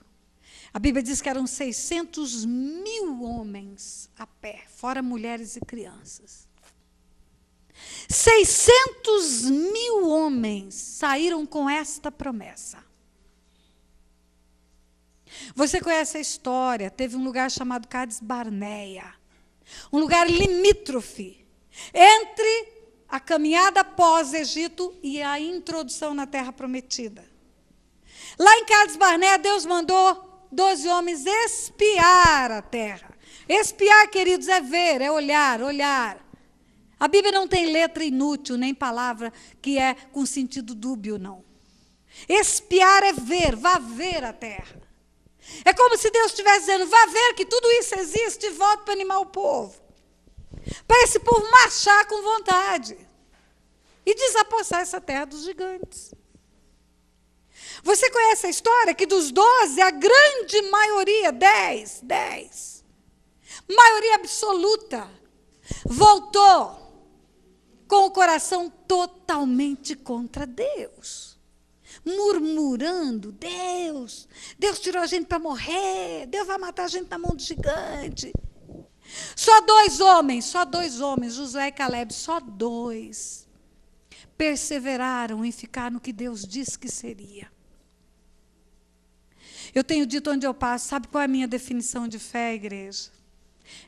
a Bíblia diz que eram 600.000 homens a pé, fora mulheres e crianças. 600.000 homens saíram com esta promessa. Você conhece a história, teve um lugar chamado Cades Barneia, um lugar limítrofe entre a caminhada pós-Egito e a introdução na Terra Prometida. Lá em Cades Barneia, Deus mandou 12 homens espiar a terra. Espiar, queridos, é ver, é olhar, olhar. A Bíblia não tem letra inútil, nem palavra que é com sentido dúbio, não. Espiar é ver, vá ver a terra. É como se Deus estivesse dizendo, vá ver que tudo isso existe e volte para animar o povo. Para esse povo marchar com vontade. E desapossar essa terra dos gigantes. Você conhece a história que dos 12, a grande maioria, 10, maioria absoluta, voltou com o coração totalmente contra Deus. Murmurando, Deus tirou a gente para morrer, Deus vai matar a gente na mão do gigante. Só dois homens, Josué e Caleb, só dois, perseveraram em ficar no que Deus disse que seria. Eu tenho dito onde eu passo, sabe qual é a minha definição de fé, igreja?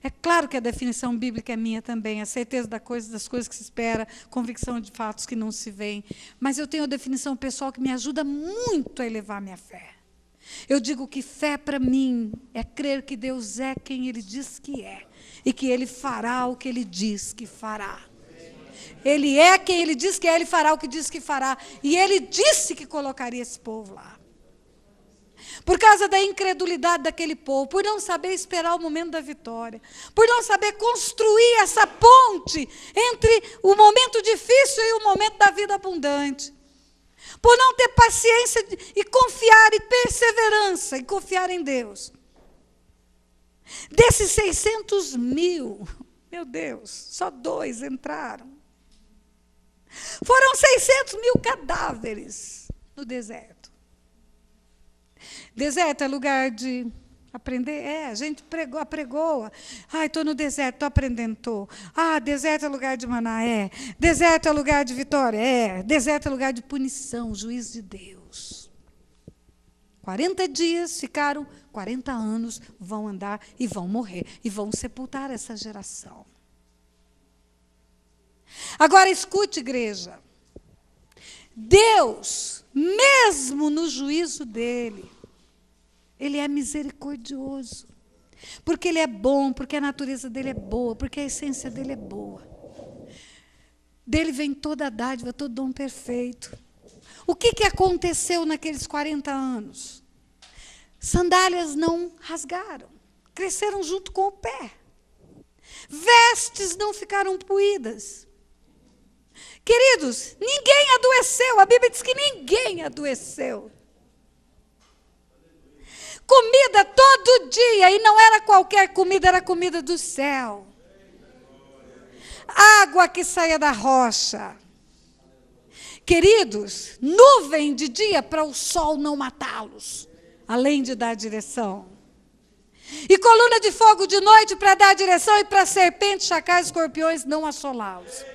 É claro que a definição bíblica é minha também, a certeza das coisas que se espera, convicção de fatos que não se veem. Mas eu tenho a definição pessoal que me ajuda muito a elevar a minha fé. Eu digo que fé para mim é crer que Deus é quem Ele diz que é e que Ele fará o que Ele diz que fará. Ele é quem Ele diz que é, Ele fará o que diz que fará. E Ele disse que colocaria esse povo lá. Por causa da incredulidade daquele povo, por não saber esperar o momento da vitória, por não saber construir essa ponte entre o momento difícil e o momento da vida abundante, por não ter paciência e confiar e perseverança e confiar em Deus. Desses 600.000, meu Deus, só 2 entraram. Foram 600.000 cadáveres no deserto. Deserto é lugar de aprender? A gente apregoa. Estou no deserto, estou aprendendo, estou. Deserto é lugar de maná? Deserto é lugar de vitória? Deserto é lugar de punição, juízo de Deus. 40 dias ficaram, 40 anos vão andar e vão morrer. E vão sepultar essa geração. Agora escute, igreja. Deus, mesmo no juízo dele, Ele é misericordioso. Porque Ele é bom, porque a natureza dele é boa, porque a essência dele é boa. Dele vem toda a dádiva, todo dom perfeito. O que aconteceu naqueles 40 anos? Sandálias não rasgaram, cresceram junto com o pé. Vestes não ficaram puídas. Queridos, ninguém adoeceu. A Bíblia diz que ninguém adoeceu. Comida todo dia, e não era qualquer comida, era comida do céu. Água que saía da rocha. Queridos, nuvem de dia para o sol não matá-los, além de dar direção. E coluna de fogo de noite para dar direção e para serpentes, chacais, escorpiões não assolá-los.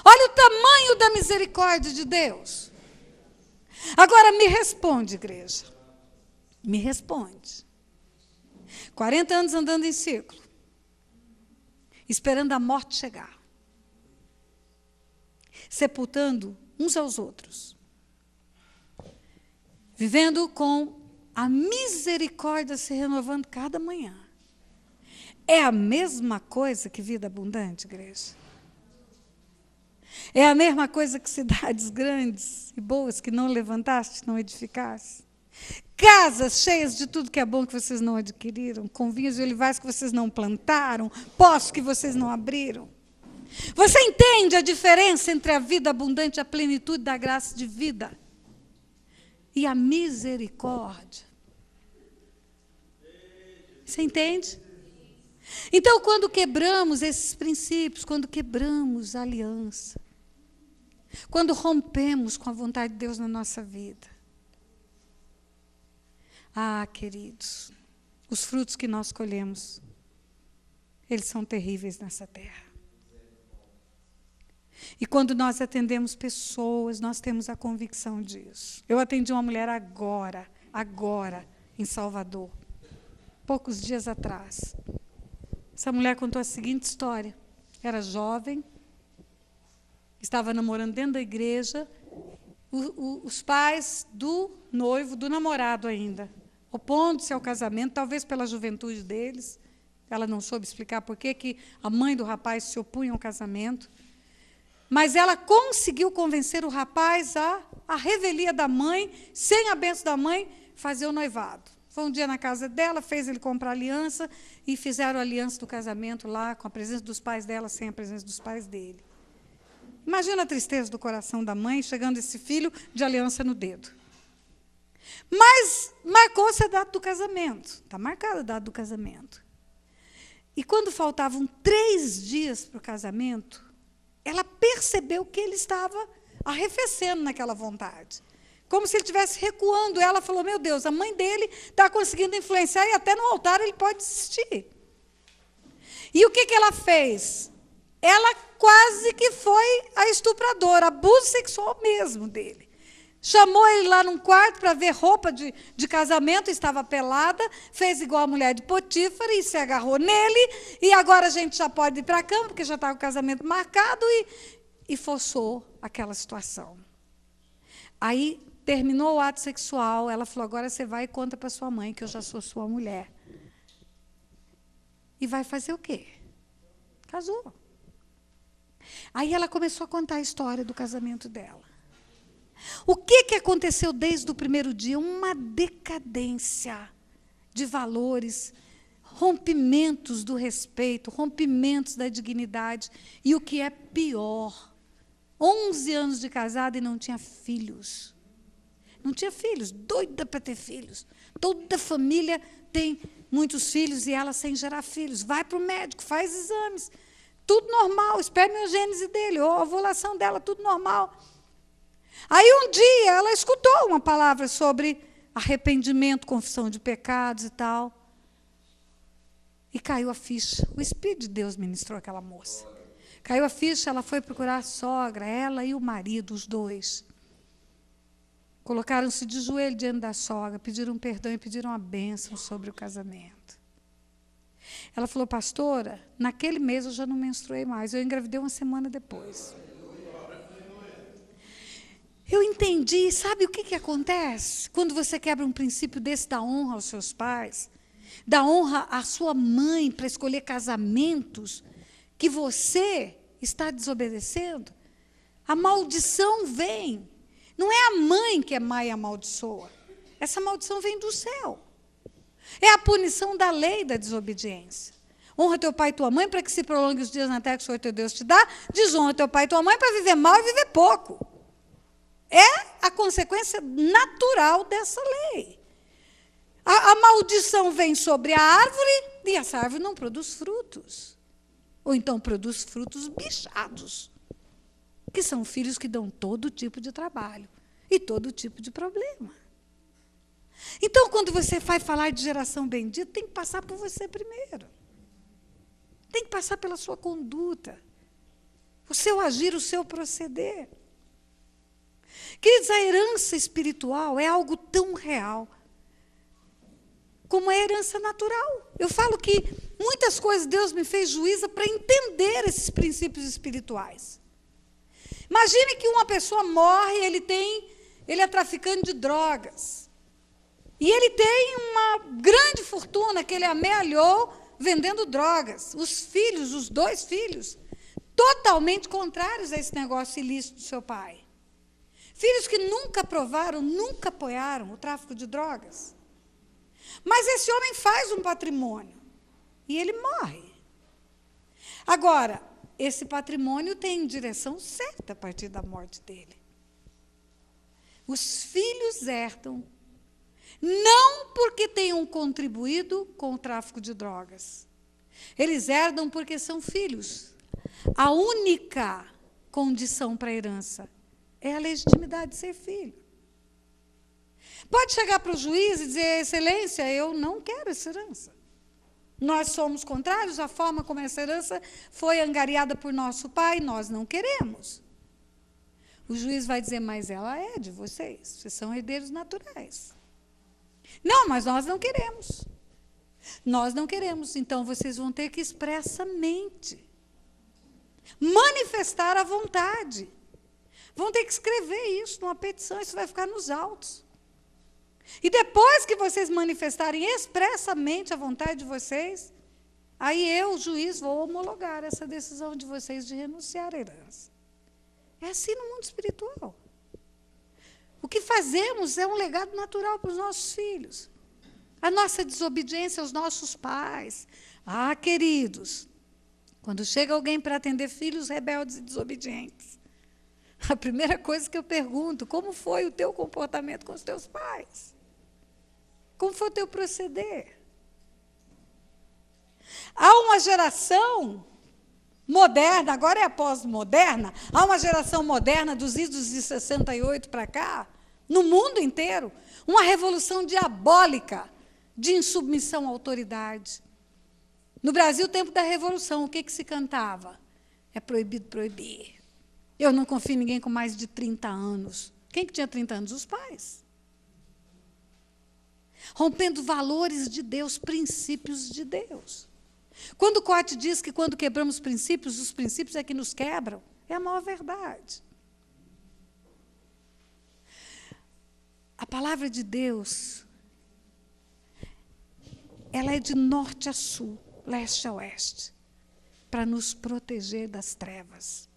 Olha o tamanho da misericórdia de Deus. Agora me responde, igreja. Me responde. 40 anos andando em círculo, esperando a morte chegar, sepultando uns aos outros, vivendo com a misericórdia se renovando cada manhã. É a mesma coisa que vida abundante, igreja? É a mesma coisa que cidades grandes e boas que não levantaste, não edificaste? casas cheias de tudo que é bom que vocês não adquiriram, com vinhos e olivais que vocês não plantaram, poços que vocês não abriram. Você entende a diferença entre a vida abundante, a plenitude da graça de vida e a misericórdia? Você entende? Então, quando quebramos esses princípios, quando quebramos a aliança, quando rompemos com a vontade de Deus na nossa vida, queridos, os frutos que nós colhemos, eles são terríveis nessa terra. E quando nós atendemos pessoas, nós temos a convicção disso. Eu atendi uma mulher agora, em Salvador, poucos dias atrás. Essa mulher contou a seguinte história. Era jovem, estava namorando dentro da igreja, os pais do noivo, do namorado ainda, opondo-se ao casamento, talvez pela juventude deles. Ela não soube explicar por que a mãe do rapaz se opunha ao casamento. Mas ela conseguiu convencer o rapaz a revelia da mãe, sem a bênção da mãe, fazer o noivado. Foi um dia na casa dela, fez ele comprar aliança e fizeram a aliança do casamento lá, com a presença dos pais dela, sem a presença dos pais dele. Imagina a tristeza do coração da mãe, chegando esse filho de aliança no dedo. Mas marcou-se a data do casamento. Está marcada a data do casamento. E quando faltavam 3 dias para o casamento, ela percebeu que ele estava arrefecendo naquela vontade. Como se ele estivesse recuando. Ela falou, meu Deus, a mãe dele está conseguindo influenciar e até no altar ele pode desistir. E o que ela fez? Ela quase que foi a estupradora, abuso sexual mesmo dele. Chamou ele lá num quarto para ver roupa de casamento, estava pelada, fez igual a mulher de Potífara e se agarrou nele, e agora a gente já pode ir para a cama, porque já está com o casamento marcado, e forçou aquela situação. Aí, terminou o ato sexual, ela falou, agora você vai e conta para sua mãe que eu já sou sua mulher. E vai fazer o quê? Casou. Aí ela começou a contar a história do casamento dela. O que aconteceu desde o primeiro dia? Uma decadência de valores, rompimentos do respeito, rompimentos da dignidade. E o que é pior, 11 anos de casada e não tinha filhos. Não tinha filhos, doida para ter filhos. Toda família tem muitos filhos e ela sem gerar filhos. Vai para o médico, faz exames. Tudo normal, espermiogênese dele, ou a ovulação dela, tudo normal. Aí um dia ela escutou uma palavra sobre arrependimento, confissão de pecados e tal. E caiu a ficha. O Espírito de Deus ministrou aquela moça. Caiu a ficha, ela foi procurar a sogra, ela e o marido, os dois. Colocaram-se de joelho diante da sogra, pediram perdão e pediram a bênção sobre o casamento. Ela falou, pastora, naquele mês eu já não menstruei mais, eu engravidei uma semana depois. Eu entendi, sabe o que acontece? Quando você quebra um princípio desse da honra aos seus pais, da honra à sua mãe para escolher casamentos que você está desobedecendo, a maldição vem. Não é a mãe que é má e amaldiçoa. Essa maldição vem do céu. É a punição da lei da desobediência. Honra teu pai e tua mãe para que se prolongue os dias na terra que o Senhor teu Deus te dá. Desonra teu pai e tua mãe para viver mal e viver pouco. É a consequência natural dessa lei. A maldição vem sobre a árvore e essa árvore não produz frutos. Ou então produz frutos bichados, que são filhos que dão todo tipo de trabalho e todo tipo de problema. Então, quando você vai falar de geração bendita, tem que passar por você primeiro. Tem que passar pela sua conduta, o seu agir, o seu proceder. Queridos, a herança espiritual é algo tão real como a herança natural. Eu falo que muitas coisas Deus me fez juíza para entender esses princípios espirituais. Imagine que uma pessoa morre, ele é traficante de drogas. E ele tem uma grande fortuna que ele amealhou vendendo drogas. Os filhos, os 2 filhos, totalmente contrários a esse negócio ilícito do seu pai. Filhos que nunca aprovaram, nunca apoiaram o tráfico de drogas. Mas esse homem faz um patrimônio e ele morre. Agora, esse patrimônio tem direção certa a partir da morte dele. Os filhos herdam, não porque tenham contribuído com o tráfico de drogas. Eles herdam porque são filhos. A única condição para a herança é a legitimidade de ser filho. Pode chegar para o juiz e dizer, excelência, eu não quero essa herança. Nós somos contrários à forma como essa herança foi angariada por nosso pai, nós não queremos. O juiz vai dizer, mas ela é de vocês, vocês são herdeiros naturais. Não, mas nós não queremos. Nós não queremos, então vocês vão ter que expressamente manifestar a vontade. Vão ter que escrever isso numa petição, isso vai ficar nos autos. E depois que vocês manifestarem expressamente a vontade de vocês, aí eu, o juiz, vou homologar essa decisão de vocês de renunciar à herança. É assim no mundo espiritual. O que fazemos é um legado natural para os nossos filhos. A nossa desobediência aos nossos pais. Ah, queridos, quando chega alguém para atender filhos rebeldes e desobedientes, a primeira coisa que eu pergunto, como foi o teu comportamento com os teus pais? Como foi o teu proceder? Há uma geração moderna, agora é a pós-moderna, há uma geração moderna dos idos de 68 para cá, no mundo inteiro, uma revolução diabólica de insubmissão à autoridade. No Brasil, o tempo da Revolução, o que se cantava? É proibido proibir. Eu não confio em ninguém com mais de 30 anos. Quem que tinha 30 anos? Os pais. Rompendo valores de Deus, princípios de Deus. Quando o Cote diz que quando quebramos princípios, os princípios é que nos quebram, é a maior verdade. A palavra de Deus, ela é de norte a sul, leste a oeste, para nos proteger das trevas.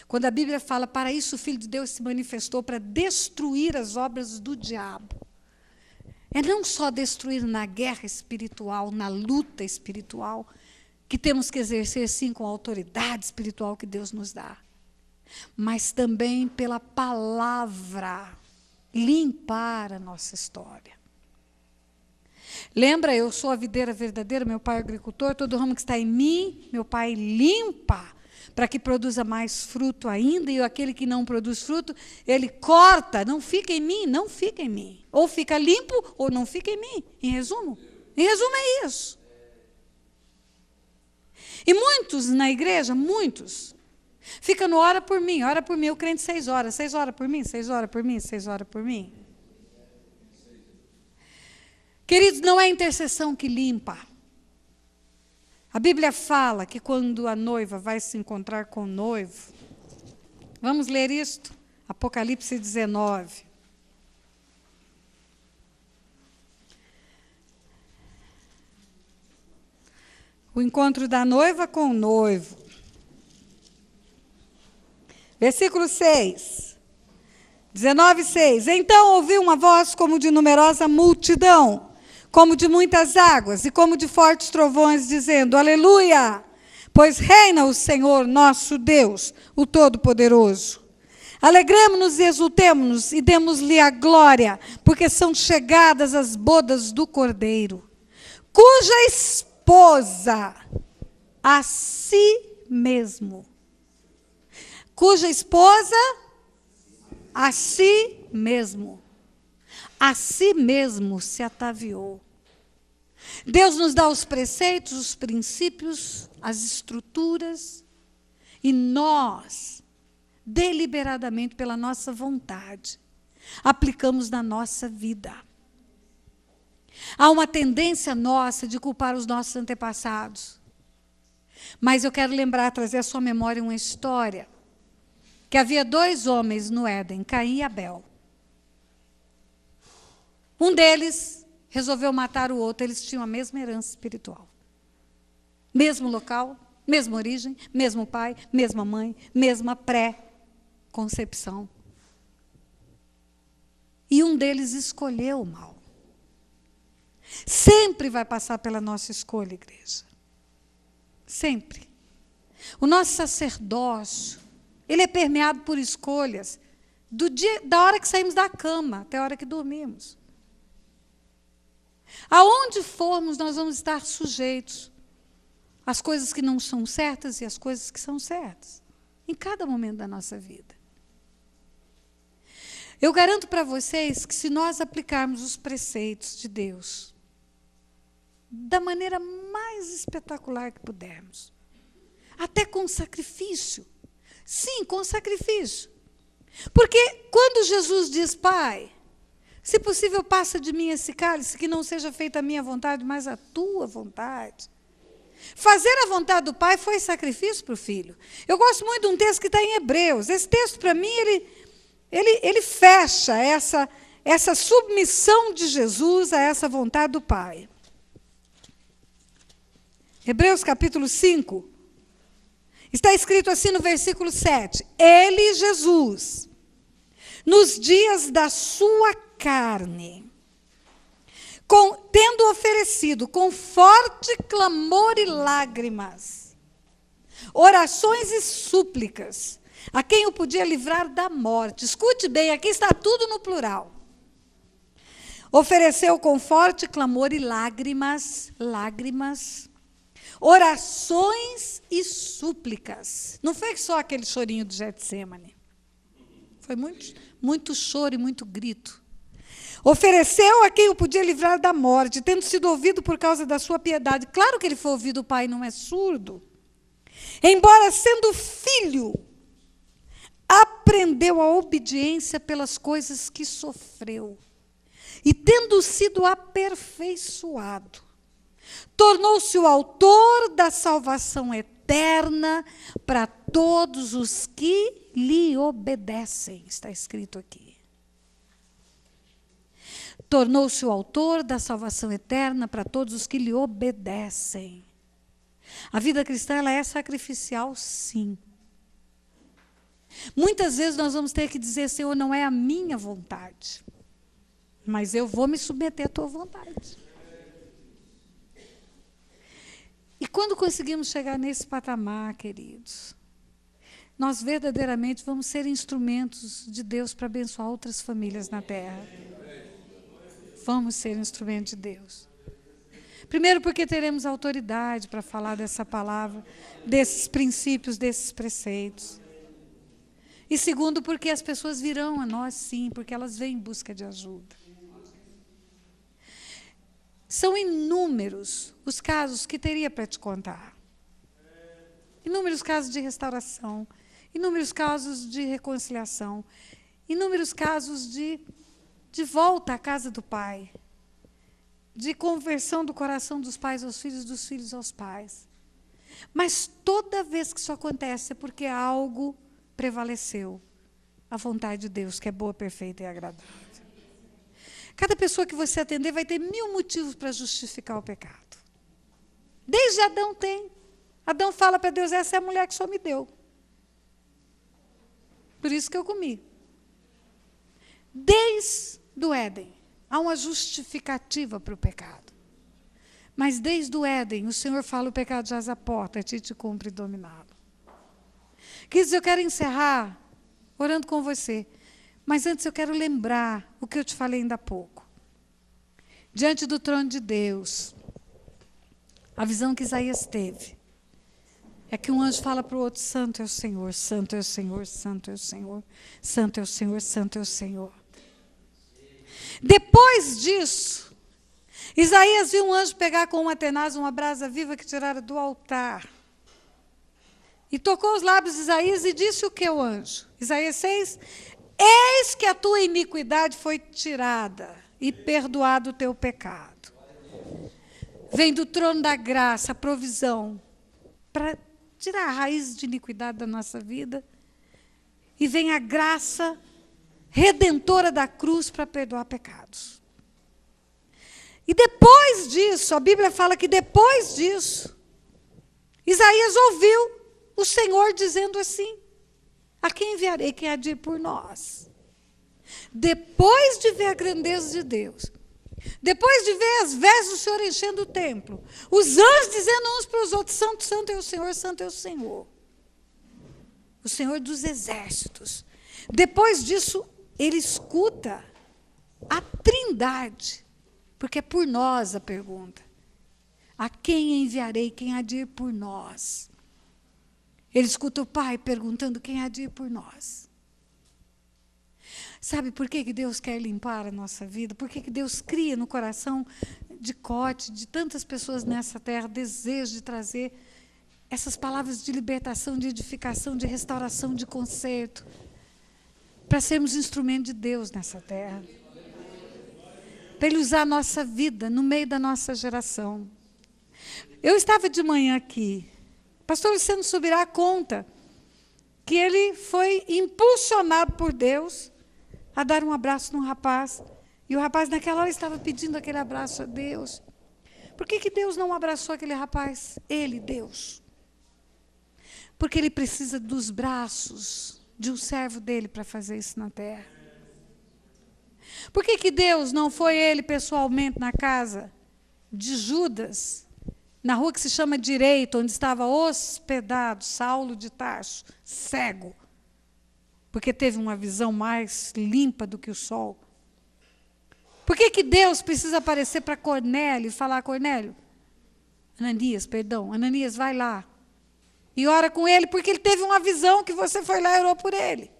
Quando a Bíblia fala, para isso o Filho de Deus se manifestou, para destruir as obras do diabo. É não só destruir na guerra espiritual, na luta espiritual, que temos que exercer, sim, com a autoridade espiritual que Deus nos dá, mas também pela palavra, limpar a nossa história. Lembra, eu sou a videira verdadeira, meu pai é agricultor, todo ramo que está em mim, meu pai limpa, para que produza mais fruto ainda, e aquele que não produz fruto, ele corta, não fica em mim, não fica em mim. Ou fica limpo, ou não fica em mim. Em resumo é isso. E muitos na igreja, muitos, ficam no ora por mim, o crente 6 horas por mim, 6 horas por mim, 6 horas por mim. Queridos, não é a intercessão que limpa. A Bíblia fala que quando a noiva vai se encontrar com o noivo, vamos ler isto? Apocalipse 19. O encontro da noiva com o noivo. Versículo 6. 19:6. Então ouvi uma voz como de numerosa multidão, como de muitas águas, e como de fortes trovões, dizendo, aleluia, pois reina o Senhor nosso Deus, o Todo-Poderoso. Alegremo-nos e exultemo-nos, e demos-lhe a glória, porque são chegadas as bodas do Cordeiro, cuja esposa a si mesmo, a si mesmo se ataviou. Deus nos dá os preceitos, os princípios, as estruturas, e nós, deliberadamente, pela nossa vontade, aplicamos na nossa vida. Há uma tendência nossa de culpar os nossos antepassados. Mas eu quero trazer à sua memória uma história, que havia 2 homens no Éden, Caim e Abel. Um deles resolveu matar o outro, eles tinham a mesma herança espiritual. Mesmo local, mesma origem, mesmo pai, mesma mãe, mesma concepção. E um deles escolheu o mal. Sempre vai passar pela nossa escolha, igreja. Sempre. O nosso sacerdócio, ele é permeado por escolhas, da hora que saímos da cama até a hora que dormimos. Aonde formos, nós vamos estar sujeitos às coisas que não são certas e às coisas que são certas, em cada momento da nossa vida. Eu garanto para vocês que se nós aplicarmos os preceitos de Deus da maneira mais espetacular que pudermos, até com sacrifício, sim, com sacrifício, porque quando Jesus diz, Pai, se possível passa de mim esse cálice, que não seja feita a minha vontade, mas a tua vontade. Fazer a vontade do Pai foi sacrifício para o Filho. Eu gosto muito de um texto que está em Hebreus. Esse texto, para mim, ele fecha essa submissão de Jesus a essa vontade do Pai. Hebreus capítulo 5, está escrito assim no versículo 7. Ele, Jesus, nos dias da sua carne, tendo oferecido com forte clamor e lágrimas, orações e súplicas, a quem o podia livrar da morte. Escute bem, aqui está tudo no plural. Ofereceu com forte clamor e lágrimas, orações e súplicas. Não foi só aquele chorinho do Getsêmani. Foi muito choro e muito grito. Ofereceu a quem o podia livrar da morte, tendo sido ouvido por causa da sua piedade. Claro que ele foi ouvido, o Pai não é surdo. Embora sendo filho, aprendeu a obediência pelas coisas que sofreu. E tendo sido aperfeiçoado, tornou-se o autor da salvação eterna para todos os que lhe obedecem. Está escrito aqui. Tornou-se o autor da salvação eterna para todos os que lhe obedecem. A vida cristã, ela é sacrificial, sim. Muitas vezes nós vamos ter que dizer, Senhor, não é a minha vontade, mas eu vou me submeter à tua vontade. E quando conseguimos chegar nesse patamar, queridos, nós verdadeiramente vamos ser instrumentos de Deus para abençoar outras famílias na terra. Vamos ser instrumentos de Deus. Primeiro, porque teremos autoridade para falar dessa palavra, desses princípios, desses preceitos. E segundo, porque as pessoas virão a nós, sim, porque elas vêm em busca de ajuda. São inúmeros os casos que teria para te contar. Inúmeros casos de restauração, inúmeros casos de reconciliação, inúmeros casos de volta à casa do Pai, de conversão do coração dos pais aos filhos, dos filhos aos pais. Mas toda vez que isso acontece é porque algo prevaleceu, a vontade de Deus, que é boa, perfeita e agradável. Cada pessoa que você atender vai ter 1000 motivos para justificar o pecado. Desde Adão tem. Adão fala para Deus, essa é a mulher que o Senhor me deu. Por isso que eu comi. Desde o Éden, há uma justificativa para o pecado. Mas desde o Éden, o Senhor fala, o pecado jaz à porta, a ti te cumpre dominá-lo. Queridos, eu quero encerrar orando com você. Mas antes eu quero lembrar o que eu te falei ainda há pouco. Diante do trono de Deus, a visão que Isaías teve é que um anjo fala para o outro, santo é o Senhor, santo é o Senhor, santo é o Senhor, santo é o Senhor, santo é o Senhor. Depois disso, Isaías viu um anjo pegar com uma tenaz uma brasa viva que tirara do altar. E tocou os lábios de Isaías e disse o que o anjo? Isaías 6, eis que a tua iniquidade foi tirada e perdoado o teu pecado. Vem do trono da graça a provisão para tirar a raiz de iniquidade da nossa vida. E vem a graça redentora da cruz para perdoar pecados. E depois disso, a Bíblia fala que depois disso, Isaías ouviu o Senhor dizendo assim, A quem enviarei? Quem há de ir por nós? Depois de ver a grandeza de Deus, depois de ver as vestes do Senhor enchendo o templo, os anjos dizendo uns para os outros: Santo, Santo é o Senhor, Santo é o Senhor. O Senhor dos exércitos. Depois disso, ele escuta a Trindade, porque é por nós a pergunta. A quem enviarei? Quem há de ir por nós? Ele escuta o Pai perguntando: quem há de ir por nós? Sabe por que Deus quer limpar a nossa vida? Por que Deus cria no coração de Cote, de tantas pessoas nessa terra, desejo de trazer essas palavras de libertação, de edificação, de restauração, de conserto, para sermos instrumento de Deus nessa terra? Para Ele usar a nossa vida no meio da nossa geração. Eu estava de manhã aqui, pastor Luciano Subirá conta que ele foi impulsionado por Deus a dar um abraço num rapaz, e o rapaz naquela hora estava pedindo aquele abraço a Deus. Por que Deus não abraçou aquele rapaz? Ele, Deus. Porque ele precisa dos braços de um servo dele para fazer isso na terra. Por que Deus não foi ele pessoalmente na casa de Judas, na rua que se chama Direito, onde estava hospedado Saulo de Tarso, cego, porque teve uma visão mais limpa do que o sol? Por que Deus precisa aparecer para Cornélio e falar: Cornélio, Ananias, vai lá e ora com ele, porque ele teve uma visão que você foi lá e orou por ele?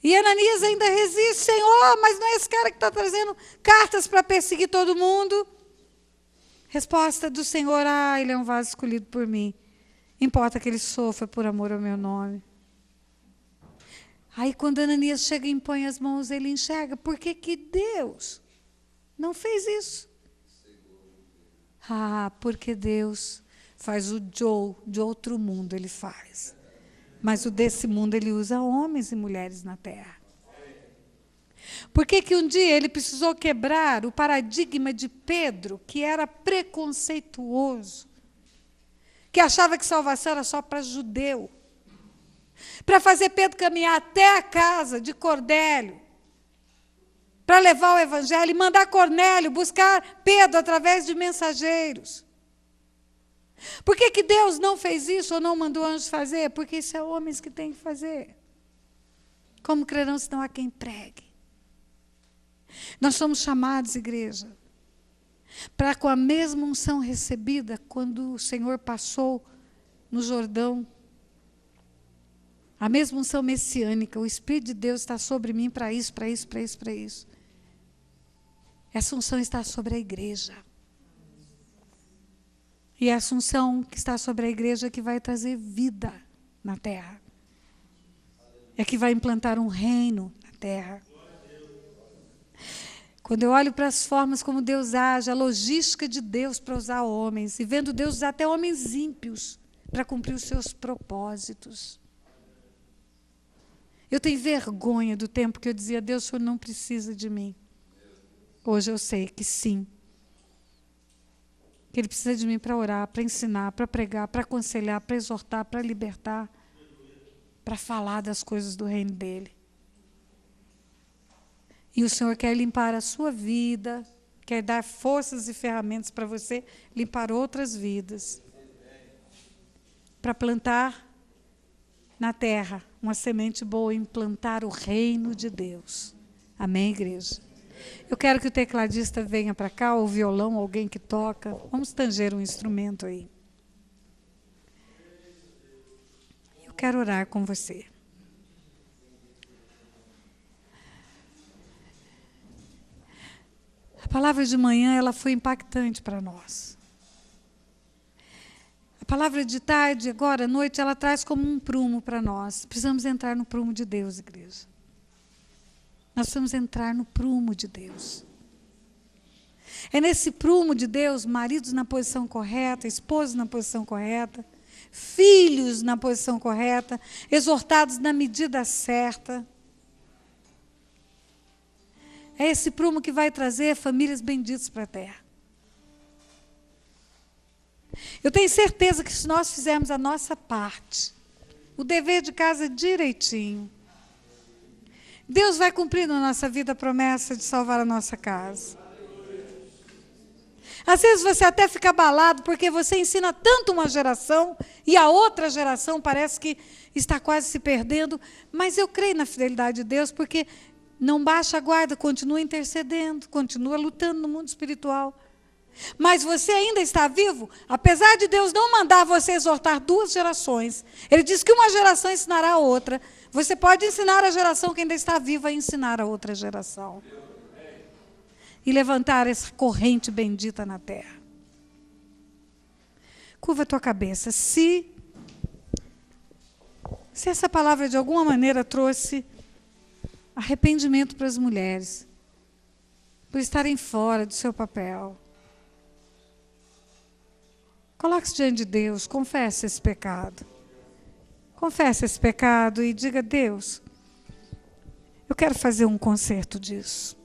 E Ananias ainda resiste: Senhor, mas não é esse cara que está trazendo cartas para perseguir todo mundo? Resposta do Senhor: ele é um vaso escolhido por mim. Importa que ele sofra por amor ao meu nome. Aí quando Ananias chega e impõe as mãos, ele enxerga. Por que Deus não fez isso? Porque Deus faz o Joe de outro mundo, ele faz. Mas o desse mundo ele usa homens e mulheres na terra. Por que um dia ele precisou quebrar o paradigma de Pedro, que era preconceituoso, que achava que salvação era só para judeu, para fazer Pedro caminhar até a casa de Cornélio, para levar o evangelho e mandar Cornélio buscar Pedro através de mensageiros? Por que Deus não fez isso ou não mandou anjos fazer? Porque isso é homens que têm que fazer. Como crerão se não há quem pregue? Nós somos chamados, igreja, para com a mesma unção recebida quando o Senhor passou no Jordão, a mesma unção messiânica, o Espírito de Deus está sobre mim para isso, para isso, para isso, para isso. Essa unção está sobre a igreja. E essa unção que está sobre a igreja é que vai trazer vida na terra. É que vai implantar um reino na terra. Quando eu olho para as formas como Deus age, a logística de Deus para usar homens, e vendo Deus usar até homens ímpios para cumprir os seus propósitos. Eu tenho vergonha do tempo que eu dizia: Deus, o Senhor não precisa de mim. Hoje eu sei que sim. Que Ele precisa de mim para orar, para ensinar, para pregar, para aconselhar, para exortar, para libertar, para falar das coisas do reino dEle. E o Senhor quer limpar a sua vida, quer dar forças e ferramentas para você limpar outras vidas, para plantar na terra uma semente boa, implantar o reino de Deus. Amém, igreja? Eu quero que o tecladista venha para cá, ou o violão, alguém que toca. Vamos tanger um instrumento aí. Eu quero orar com você. A palavra de manhã, ela foi impactante para nós. A palavra de tarde, agora à noite, ela traz como um prumo para nós. Precisamos entrar no prumo de Deus, igreja. Nós precisamos entrar no prumo de Deus. É nesse prumo de Deus, maridos na posição correta, esposos na posição correta, filhos na posição correta, exortados na medida certa. É esse prumo que vai trazer famílias benditas para a terra. Eu tenho certeza que se nós fizermos a nossa parte, o dever de casa direitinho. Deus vai cumprir na nossa vida a promessa de salvar a nossa casa. Às vezes você até fica abalado porque você ensina tanto uma geração e a outra geração parece que está quase se perdendo, mas eu creio na fidelidade de Deus porque não baixa a guarda, continua intercedendo, continua lutando no mundo espiritual. Mas você ainda está vivo, apesar de Deus não mandar você exortar 2 gerações. Ele diz que uma geração ensinará a outra. Você pode ensinar a geração que ainda está viva a ensinar a outra geração. E levantar essa corrente bendita na terra. Curva a tua cabeça. Se essa palavra de alguma maneira trouxe arrependimento para as mulheres, por estarem fora do seu papel, coloque-se diante de Deus, confesse esse pecado. Confesse esse pecado e diga: Deus, eu quero fazer um conserto disso.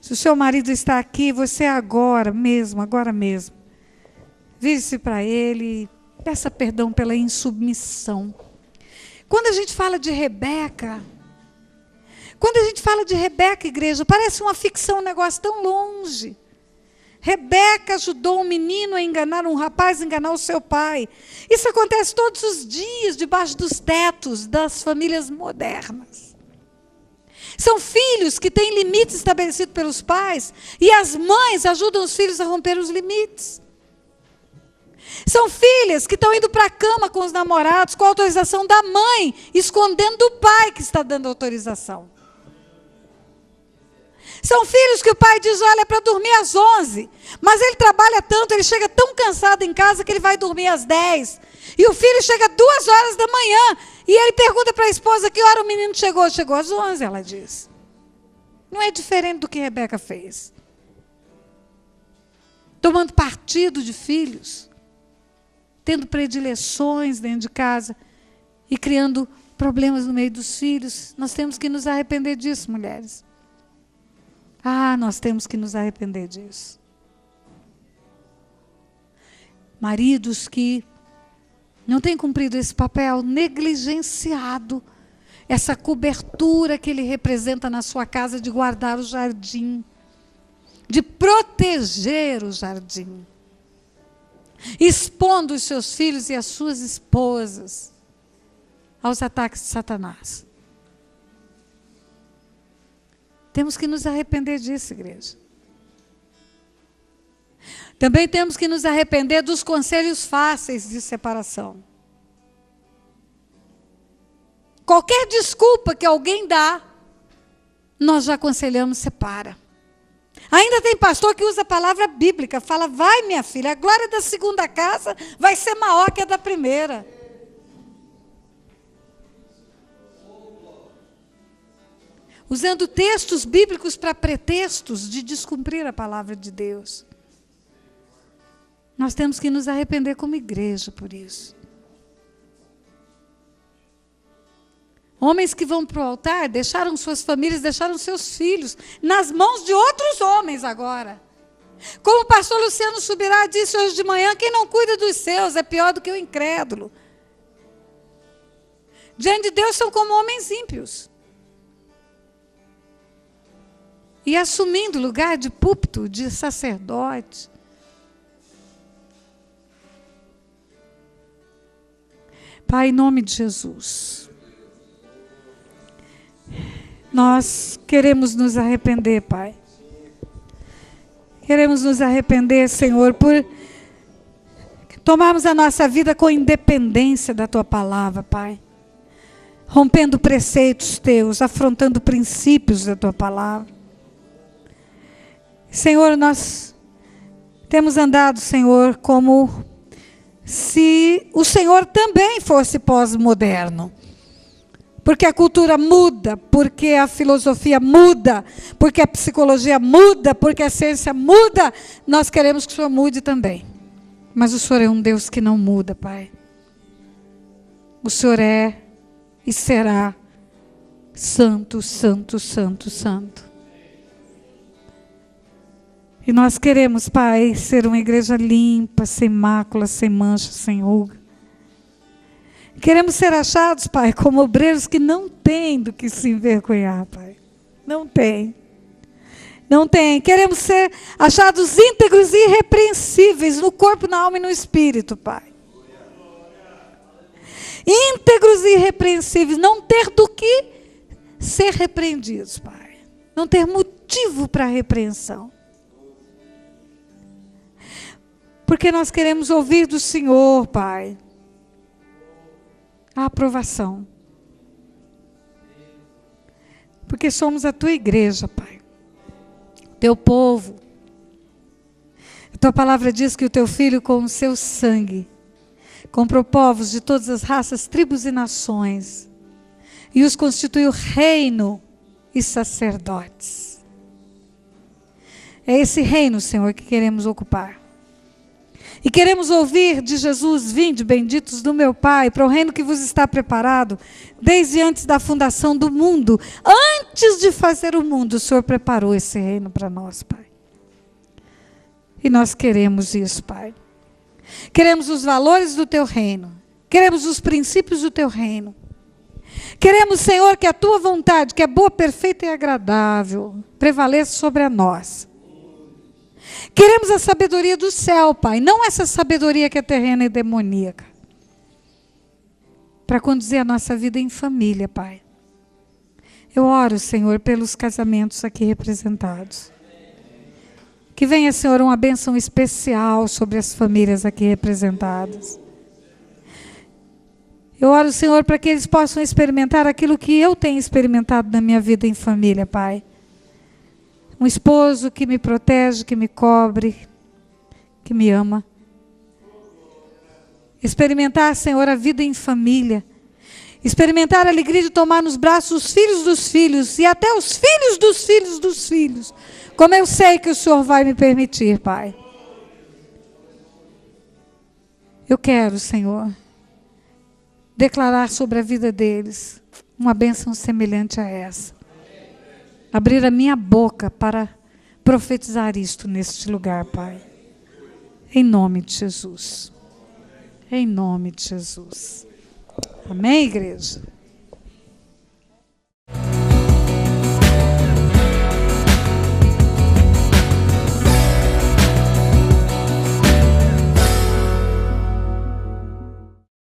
Se o seu marido está aqui, você agora mesmo, vire-se para ele e peça perdão pela insubmissão. Quando a gente fala de Rebeca, igreja, parece uma ficção, um negócio tão longe. Rebeca ajudou um menino a enganar um rapaz, a enganar o seu pai. Isso acontece todos os dias, debaixo dos tetos das famílias modernas. São filhos que têm limites estabelecidos pelos pais, e as mães ajudam os filhos a romper os limites. São filhas que estão indo para a cama com os namorados, com a autorização da mãe, escondendo do pai que está dando autorização. São filhos que o pai diz: olha, para dormir às 11, mas ele trabalha tanto, ele chega tão cansado em casa que ele vai dormir às 10. E o filho chega 2 horas da manhã, e ele pergunta para a esposa: que hora o menino chegou? Chegou às 11, ela diz. Não é diferente do que Rebeca fez. Tomando partido de filhos, tendo predileções dentro de casa e criando problemas no meio dos filhos. Nós temos que nos arrepender disso, mulheres. Nós temos que nos arrepender disso. Maridos que não têm cumprido esse papel, negligenciado essa cobertura que ele representa na sua casa de guardar o jardim, de proteger o jardim, expondo os seus filhos e as suas esposas aos ataques de Satanás. Temos que nos arrepender disso, igreja. Também temos que nos arrepender dos conselhos fáceis de separação. Qualquer desculpa que alguém dá, nós já aconselhamos: separa. Ainda tem pastor que usa a palavra bíblica, fala: vai, minha filha, a glória da segunda casa vai ser maior que a da primeira. Usando textos bíblicos para pretextos de descumprir a palavra de Deus. Nós temos que nos arrepender como igreja por isso. Homens que vão para o altar deixaram suas famílias, deixaram seus filhos nas mãos de outros homens agora. Como o pastor Luciano Subirá disse hoje de manhã: quem não cuida dos seus é pior do que o incrédulo. Diante de Deus são como homens ímpios. E assumindo lugar de púlpito, de sacerdote. Pai, em nome de Jesus, nós queremos nos arrepender, Pai. Queremos nos arrepender, Senhor, por tomarmos a nossa vida com independência da Tua palavra, Pai. Rompendo preceitos Teus, afrontando princípios da Tua palavra. Senhor, nós temos andado, Senhor, como se o Senhor também fosse pós-moderno. Porque a cultura muda, porque a filosofia muda, porque a psicologia muda, porque a ciência muda. Nós queremos que o Senhor mude também. Mas o Senhor é um Deus que não muda, Pai. O Senhor é e será santo, santo, santo, santo. E nós queremos, Pai, ser uma igreja limpa, sem mácula, sem mancha, sem ruga. Queremos ser achados, Pai, como obreiros que não têm do que se envergonhar, Pai. Não tem. Não tem. Queremos ser achados íntegros e irrepreensíveis no corpo, na alma e no espírito, Pai. Íntegros e irrepreensíveis. Não ter do que ser repreendidos, Pai. Não ter motivo para repreensão. Porque nós queremos ouvir do Senhor, Pai, a aprovação. Porque somos a tua igreja, Pai. Teu povo. A tua palavra diz que o teu filho, com o seu sangue, comprou povos de todas as raças, tribos e nações, e os constituiu reino e sacerdotes. É esse reino, Senhor, que queremos ocupar. E queremos ouvir de Jesus: vinde, benditos do meu Pai, para o reino que vos está preparado desde antes da fundação do mundo. Antes de fazer o mundo, o Senhor preparou esse reino para nós, Pai. E nós queremos isso, Pai. Queremos os valores do teu reino. Queremos os princípios do teu reino. Queremos, Senhor, que a tua vontade, que é boa, perfeita e agradável, prevaleça sobre a nós. Queremos a sabedoria do céu, Pai, não essa sabedoria que é terrena e demoníaca. Para conduzir a nossa vida em família, Pai. Eu oro, Senhor, pelos casamentos aqui representados. Que venha, Senhor, uma bênção especial sobre as famílias aqui representadas. Eu oro, Senhor, para que eles possam experimentar aquilo que eu tenho experimentado na minha vida em família, Pai. Um esposo que me protege, que me cobre, que me ama. Experimentar, Senhor, a vida em família. Experimentar a alegria de tomar nos braços os filhos dos filhos e até os filhos dos filhos dos filhos. Como eu sei que o Senhor vai me permitir, Pai. Eu quero, Senhor, declarar sobre a vida deles uma bênção semelhante a essa. Abrir a minha boca para profetizar isto neste lugar, Pai. Em nome de Jesus. Em nome de Jesus. Amém, igreja?